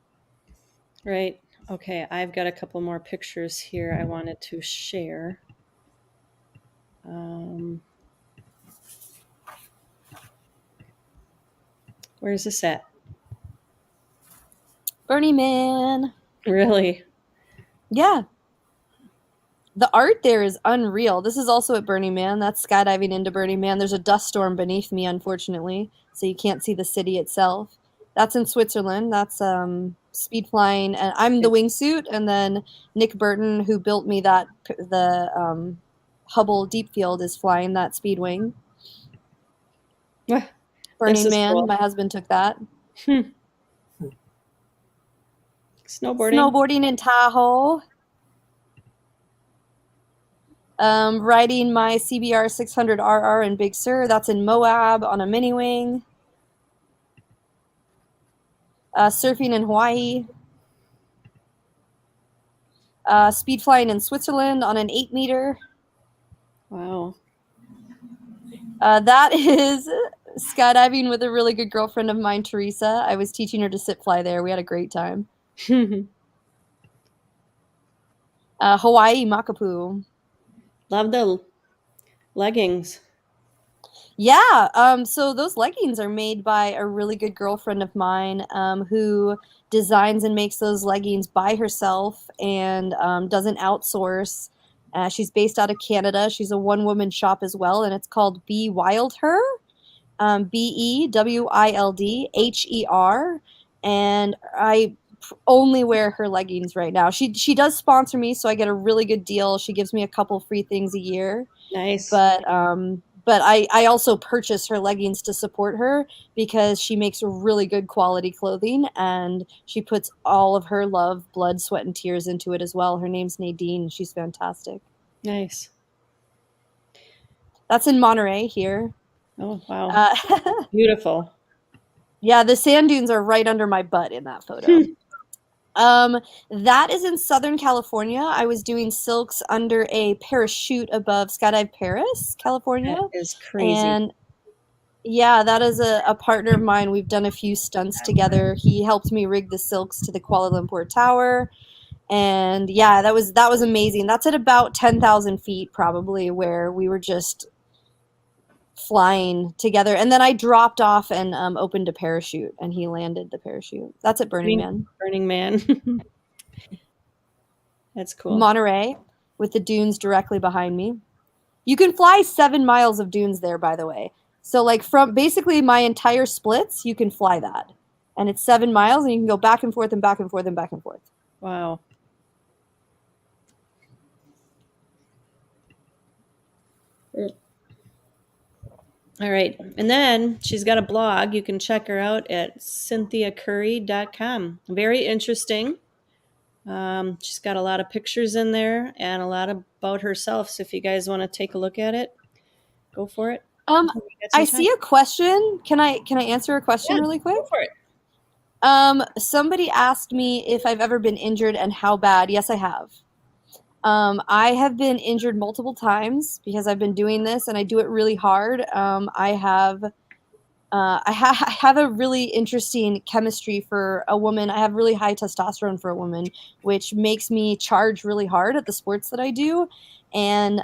Right. Okay, I've got a couple more pictures here I wanted to share. Where's this at? Burning Man. Really? Yeah. The art there is unreal. This is also at Burning Man. That's skydiving into Burning Man. There's a dust storm beneath me, unfortunately, so you can't see the city itself. That's in Switzerland. That's speed flying, and I'm the wingsuit, and then Nick Burton, who built me the Hubble Deep Field, is flying that speed wing. This Burning is Man. cool. My husband took that. Snowboarding. Snowboarding in Tahoe. Riding my CBR 600RR in Big Sur. That's in Moab on a mini wing. Surfing in Hawaii. Speed flying in Switzerland on an 8-meter. Wow. That is skydiving with a really good girlfriend of mine, Teresa. I was teaching her to sit fly there. We had a great time. Hawaii, Makapu. Love the leggings. Yeah, so those leggings are made by a really good girlfriend of mine who designs and makes those leggings by herself and doesn't outsource. She's based out of Canada. She's a one-woman shop as well, and it's called Be Wild Her, BEWILDHER, and I only wear her leggings right now. She does sponsor me, so I get a really good deal. She gives me a couple free things a year. Nice. But I also purchase her leggings to support her because she makes really good quality clothing, and she puts all of her love, blood, sweat, and tears into it as well. Her name's Nadine. She's fantastic. Nice. That's in Monterey here. Oh, wow. Beautiful. Yeah, the sand dunes are right under my butt in that photo. That is in Southern California. I was doing silks under a parachute above Skydive Paris, California. That is crazy. And yeah, that is a partner of mine. We've done a few stunts together. He helped me rig the silks to the Kuala Lumpur Tower. And yeah, that was amazing. That's at about 10,000 feet probably, where we were just flying together. And then I dropped off and opened a parachute, and he landed the parachute. That's at Burning Man. Burning Man. That's cool. Monterey, with the dunes directly behind me. You can fly 7 miles of dunes there, by the way. So like from basically my entire splits, you can fly that. And it's 7 miles, and you can go back and forth and back and forth and back and forth. Wow. All right. And then she's got a blog. You can check her out at cynthiacurrie.com. Very interesting. She's got a lot of pictures in there and a lot about herself. So if you guys want to take a look at it, go for it. I see a question. Can I answer a question really quick? Go for it. Somebody asked me if I've ever been injured and how bad. Yes, I have. I have been injured multiple times because I've been doing this, and I do it really hard. I have a really interesting chemistry for a woman. I have really high testosterone for a woman, which makes me charge really hard at the sports that I do. And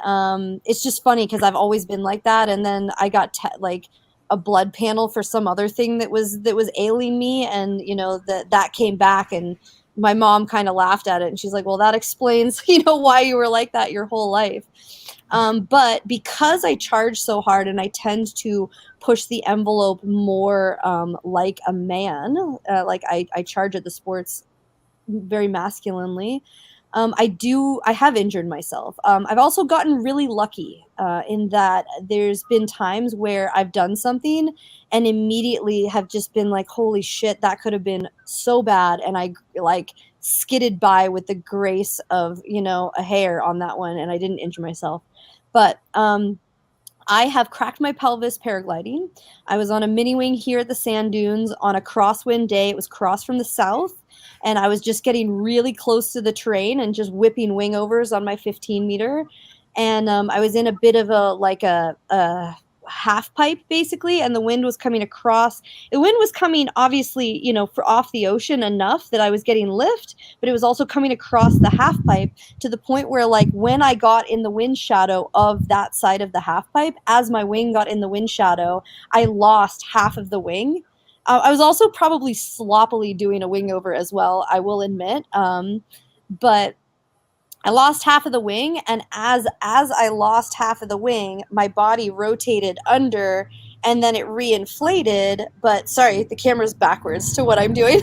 it's just funny because I've always been like that. And then I got like a blood panel for some other thing that was ailing me, and that came back, and my mom kind of laughed at it, and she's like, well, that explains, why you were like that your whole life. But because I charge so hard and I tend to push the envelope more like a man, like I charge at the sports very masculinely. I have injured myself. I've also gotten really lucky in that there's been times where I've done something and immediately have just been like, holy shit, that could have been so bad. And I like skidded by with the grace of, a hair on that one, and I didn't injure myself. But I have cracked my pelvis paragliding. I was on a mini wing here at the sand dunes on a crosswind day. It was cross from the south, and I was just getting really close to the terrain and just whipping wing overs on my 15 meter. And I was in a bit of a half pipe basically, and the wind was coming across. The wind was coming obviously, for off the ocean enough that I was getting lift, but it was also coming across the half pipe to the point where, like, when I got in the wind shadow of that side of the half pipe, as my wing got in the wind shadow, I lost half of the wing. I was also probably sloppily doing a wing over as well, I will admit. But I lost half of the wing, and as I lost half of the wing, my body rotated under, and then it reinflated. But sorry, the camera's backwards to what I'm doing.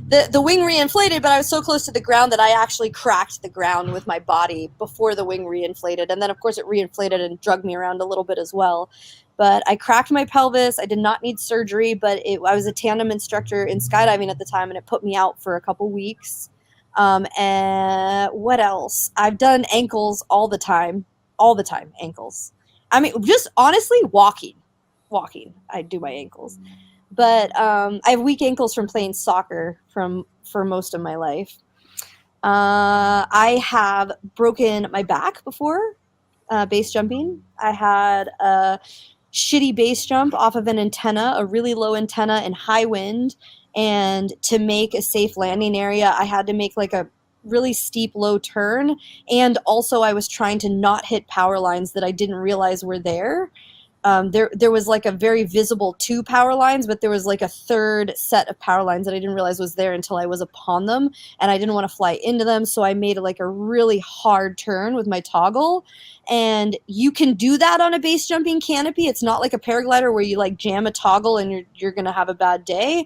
The wing reinflated, but I was so close to the ground that I actually cracked the ground with my body before the wing reinflated, and then of course it reinflated and drug me around a little bit as well. But I cracked my pelvis. I did not need surgery, but I was a tandem instructor in skydiving at the time, and it put me out for a couple weeks. And what else? I've done ankles all the time, ankles. I mean, just honestly, walking. I do my ankles, but I have weak ankles from playing soccer for most of my life. I have broken my back before, base jumping. I had a shitty base jump off of an antenna, a really low antenna in high wind. And to make a safe landing area, I had to make like a really steep low turn. And also I was trying to not hit power lines that I didn't realize were there. There was like a very visible 2 power lines, but there was like a third set of power lines that I didn't realize was there until I was upon them, and I didn't want to fly into them, so I made like a really hard turn with my toggle. And you can do that on a base jumping canopy. It's not like a paraglider where you like jam a toggle and you're gonna have a bad day.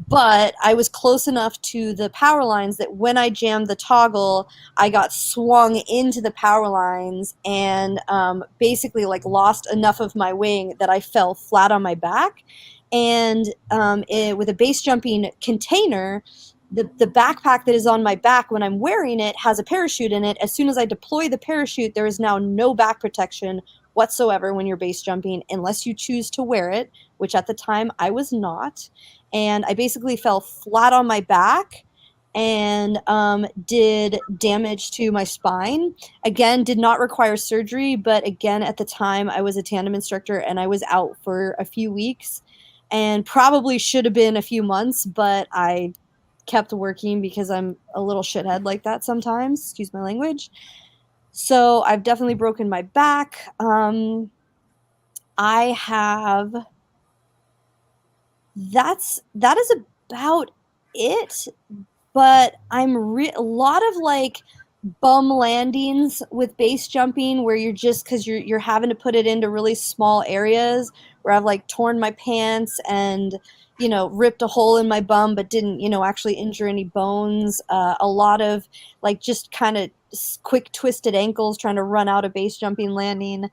But I was close enough to the power lines that when I jammed the toggle, I got swung into the power lines and basically like lost enough of my wing that I fell flat on my back. And with a base jumping container, the backpack that is on my back when I'm wearing it has a parachute in it. As soon as I deploy the parachute, there is now no back protection whatsoever when you're base jumping unless you choose to wear it, which at the time I was not. And I basically fell flat on my back and did damage to my spine. Again, did not require surgery, but again, at the time, I was a tandem instructor and I was out for a few weeks and probably should have been a few months, but I kept working because I'm a little shithead like that sometimes, excuse my language. So I've definitely broken my back. I have that is about it. But a lot of like bum landings with base jumping where you're just because you're having to put it into really small areas where I've like torn my pants and ripped a hole in my bum but didn't actually injure any bones. A lot of like just kind of quick twisted ankles trying to run out a base jumping landing.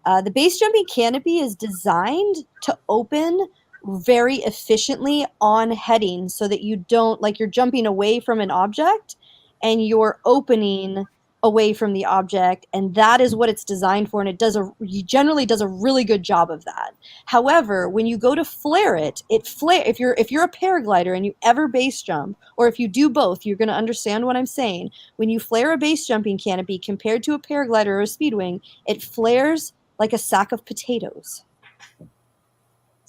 The base jumping canopy is designed to open very efficiently on heading so that you don't like you're jumping away from an object and you're opening away from the object, and that is what it's designed for, and it generally does a really good job of that. However, when you go to flare it if you're a paraglider and you ever base jump, or if you do both, you're going to understand what I'm saying. When you flare a base jumping canopy compared to a paraglider or a speedwing, it flares like a sack of potatoes.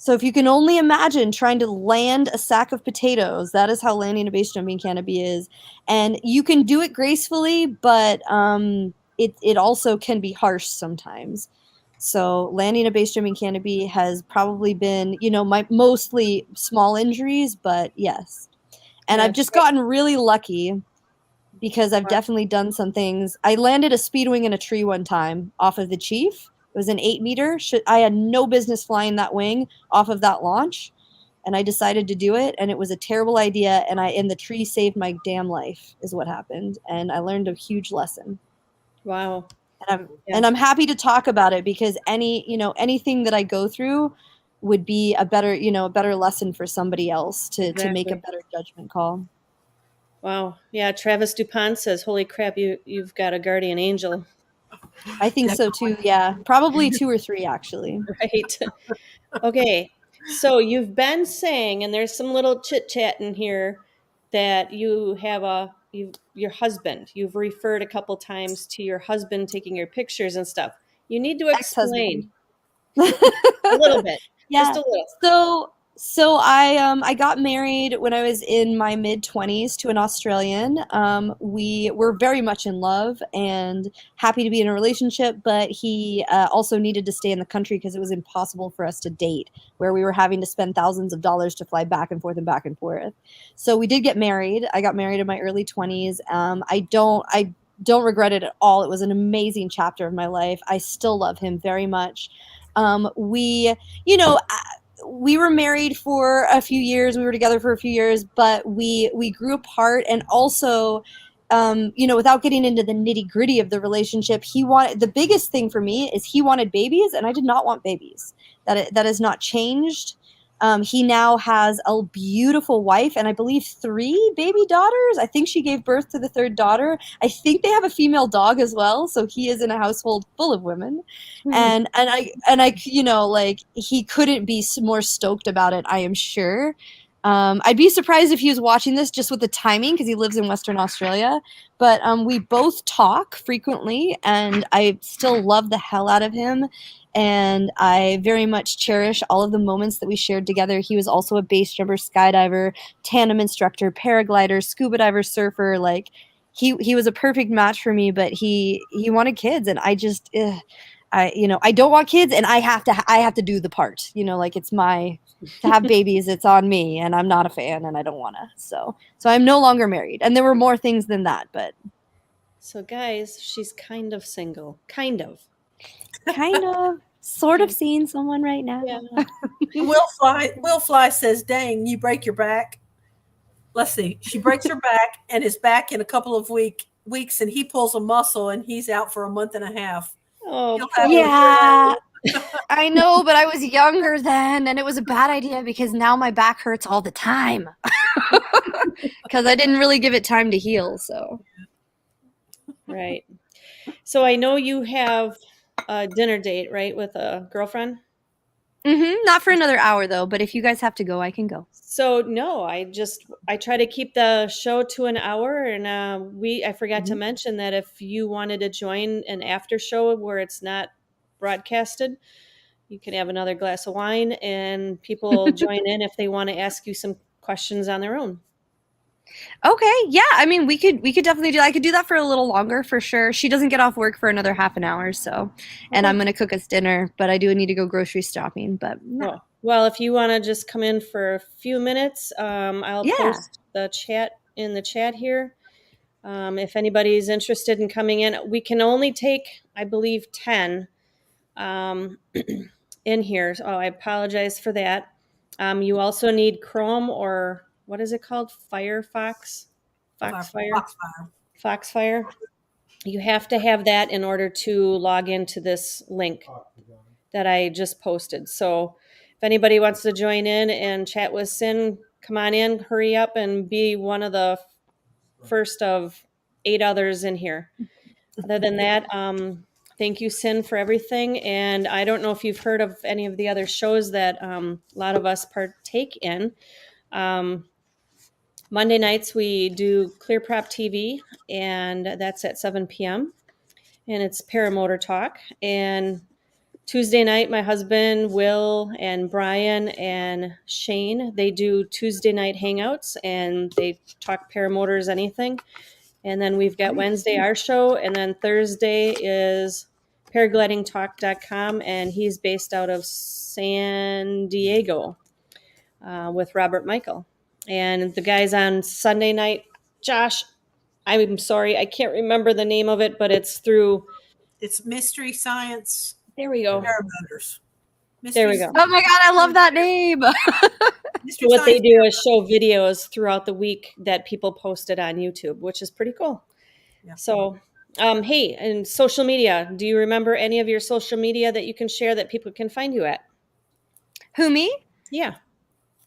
So if you can only imagine trying to land a sack of potatoes, that is how landing a base jumping canopy is. And you can do it gracefully, but it also can be harsh sometimes. So landing a base jumping canopy has probably been, my mostly small injuries, but yes. And I've That's just great. gotten really lucky because I've definitely done some things. I landed a speedwing in a tree one time off of the Chief. It was an 8 meter. I had no business flying that wing off of that launch, and I decided to do it. And it was a terrible idea. And the tree saved my damn life, is what happened. And I learned a huge lesson. Wow. And I'm Yeah. and I'm happy to talk about it because anything that I go through would be a better lesson for somebody else to make a Exactly. better judgment call. Wow. Yeah. Travis DuPont says, "Holy crap, you've got a guardian angel." I think so too. Yeah, probably 2 or 3 actually. Right. Okay. So you've been saying, and there's some little chit chat in here, that your husband. You've referred a couple times to your husband taking your pictures and stuff. You need to Ex-husband. explain a little bit, just Yeah. a little. So I got married when I was in my mid 20s to an Australian. We were very much in love and happy to be in a relationship, but he also needed to stay in the country because it was impossible for us to date, where we were having to spend thousands of dollars to fly back and forth and back and forth. So we did get married. I got married in my early 20s. I don't regret it at all. It was an amazing chapter of my life. I still love him very much. We, you know, we were married for a few years. We were together for a few years, but we grew apart. And also, without getting into the nitty gritty of the relationship, the biggest thing for me is he wanted babies, and I did not want babies. That has not changed. He now has a beautiful wife and I believe 3 baby daughters. I think she gave birth to the third daughter. I think they have a female dog as well. So he is in a household full of women, and I like he couldn't be more stoked about it. I am sure. I'd be surprised if he was watching this just with the timing because he lives in Western Australia. But we both talk frequently, and I still love the hell out of him. And I very much cherish all of the moments that we shared together. He was also a base jumper, skydiver, tandem instructor, paraglider, scuba diver, surfer. Like he was a perfect match for me, but he wanted kids, and I just I don't want kids, and I have to do the part. Like it's my to have babies. It's on me, and I'm not a fan, and I don't want to. So I'm no longer married, and there were more things than that, but So, guys, she's kind of single. Kind of. kind of, sort of seeing someone right Yeah. now. Will Fly says, "Dang, you break your back." Let's see. She breaks her back and is back in a couple of weeks, and he pulls a muscle, and he's out for a month and a half. Oh, He'll poor. have Yeah, I know, but I was younger then, and it was a bad idea because now my back hurts all the time because I didn't really give it time to heal. So Right. So I know you have a dinner date, right, with a girlfriend? not for another hour though. But if you guys have to go, I can go. So no, I try to keep the show to an hour, and I forgot to Mhm. mention that if you wanted to join an after show where it's not broadcasted, you can have another glass of wine, and people join in if they want to ask you some questions on their own. Okay, yeah. I mean, we could definitely do. I could do that for a little longer for sure. She doesn't get off work for another half an hour, so, and Okay. I'm gonna cook us dinner. But I do need to go grocery shopping. But no. Oh, well, if you want to just come in for a few minutes, I'll Yeah. post the chat in the chat here. If anybody's interested in coming in, we can only take, I believe, 10 um, in here. Oh, I apologize for that. You also need Chrome, or what is it called? Firefox? Foxfire? Foxfire. Foxfire. You have to have that in order to log into this link that I just posted. So if anybody wants to join in and chat with Sin, come on in, hurry up and be one of the first of 8 others in here. Other than that, thank you, Sin, for everything. And I don't know if you've heard of any of the other shows that a lot of us partake in. Um, Monday nights we do Clear Prop TV, and that's at 7 p.m. And it's Paramotor Talk. And Tuesday night, my husband, Will, and Brian, and Shane, they do Tuesday night hangouts, and they talk paramotors, anything. And then we've got Wednesday, our show, and then Thursday is paraglidingtalk.com, and he's based out of San Diego with Robert Michael. And the guys on Sunday night, Josh, I'm sorry, I can't remember the name of it, but it's through. It's Mystery Science There we go. Paramotors. There Mystery we go. Oh my god, I love that name. Mystery What they Science do is show videos throughout the week that people posted on YouTube, which is pretty cool. Yeah. So, hey, and social media. Do you remember any of your social media that you can share that people can find you at? Who, me? Yeah.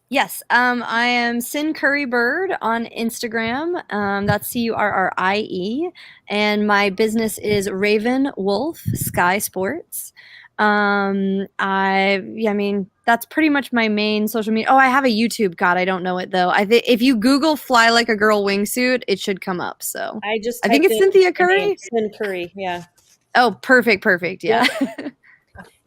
Yes, I am Sin Currie Bird on Instagram. That's Currie, and my business is Raven Wolf Sky Sports. I mean, that's pretty much my main social media. Oh, I have a YouTube. God, I don't know it though. I think if you Google "fly like a girl wingsuit," it should come up. So I just I think typed it's in Cynthia my name, Currie. Sin Currie. Yeah. Oh, perfect, yeah. Yep.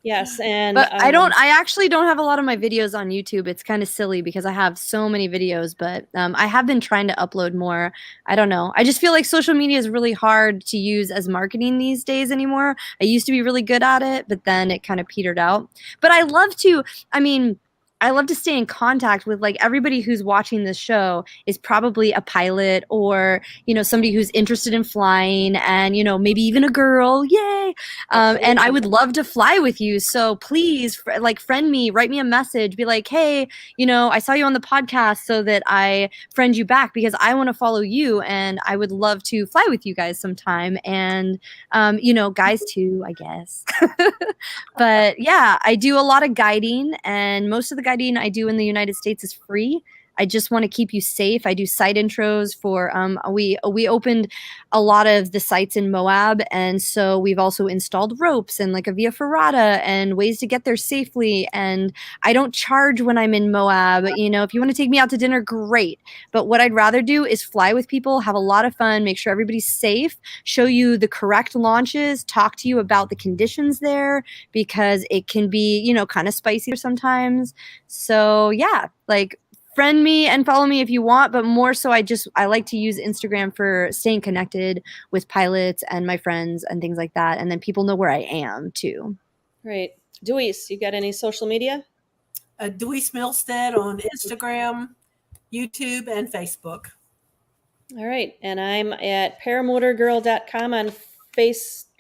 Yes, and But I actually don't have a lot of my videos on YouTube. It's kind of silly because I have so many videos, but I have been trying to upload more. I don't know. I just feel like social media is really hard to use as marketing these days anymore. I used to be really good at it, but then it kind of petered out. But I mean, I love to stay in contact with like everybody who's watching this show is probably a pilot or, somebody who's interested in flying and, maybe even a girl. Yay. And I would love to fly with you. So please, friend me, write me a message, be like, hey, I saw you on the podcast so that I friend you back because I want to follow you and I would love to fly with you guys sometime. And, guys too, I guess. But yeah, I do a lot of guiding and most of the guiding I do in the United States is free. I just want to keep you safe. I do site intros for we opened a lot of the sites in Moab, and so we've also installed ropes and like a via ferrata and ways to get there safely. And I don't charge when I'm in Moab. If you want to take me out to dinner, great. But what I'd rather do is fly with people, have a lot of fun, make sure everybody's safe, show you the correct launches, talk to you about the conditions there because it can be, kind of spicy sometimes. So yeah, like friend me and follow me if you want, but more so I like to use Instagram for staying connected with pilots and my friends and things like that. And then people know where I am too. Right. Deweese, you got any social media? Deweese Milstead on Instagram, YouTube, and Facebook. All right. And I'm at paramotorgirl.com on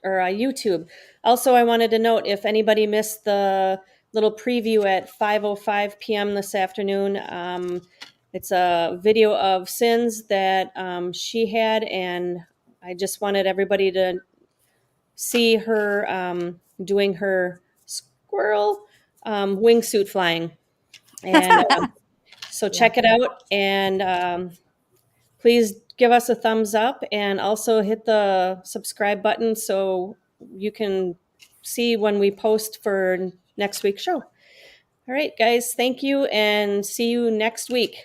YouTube. Also, I wanted to note if anybody missed the little preview at 5:05 p.m. this afternoon, it's a video of Sins that she had, and I just wanted everybody to see her doing her squirrel wingsuit flying. And so check it out, and please give us a thumbs up and also hit the subscribe button so you can see when we post for next week's show. All right, guys, thank you and see you next week.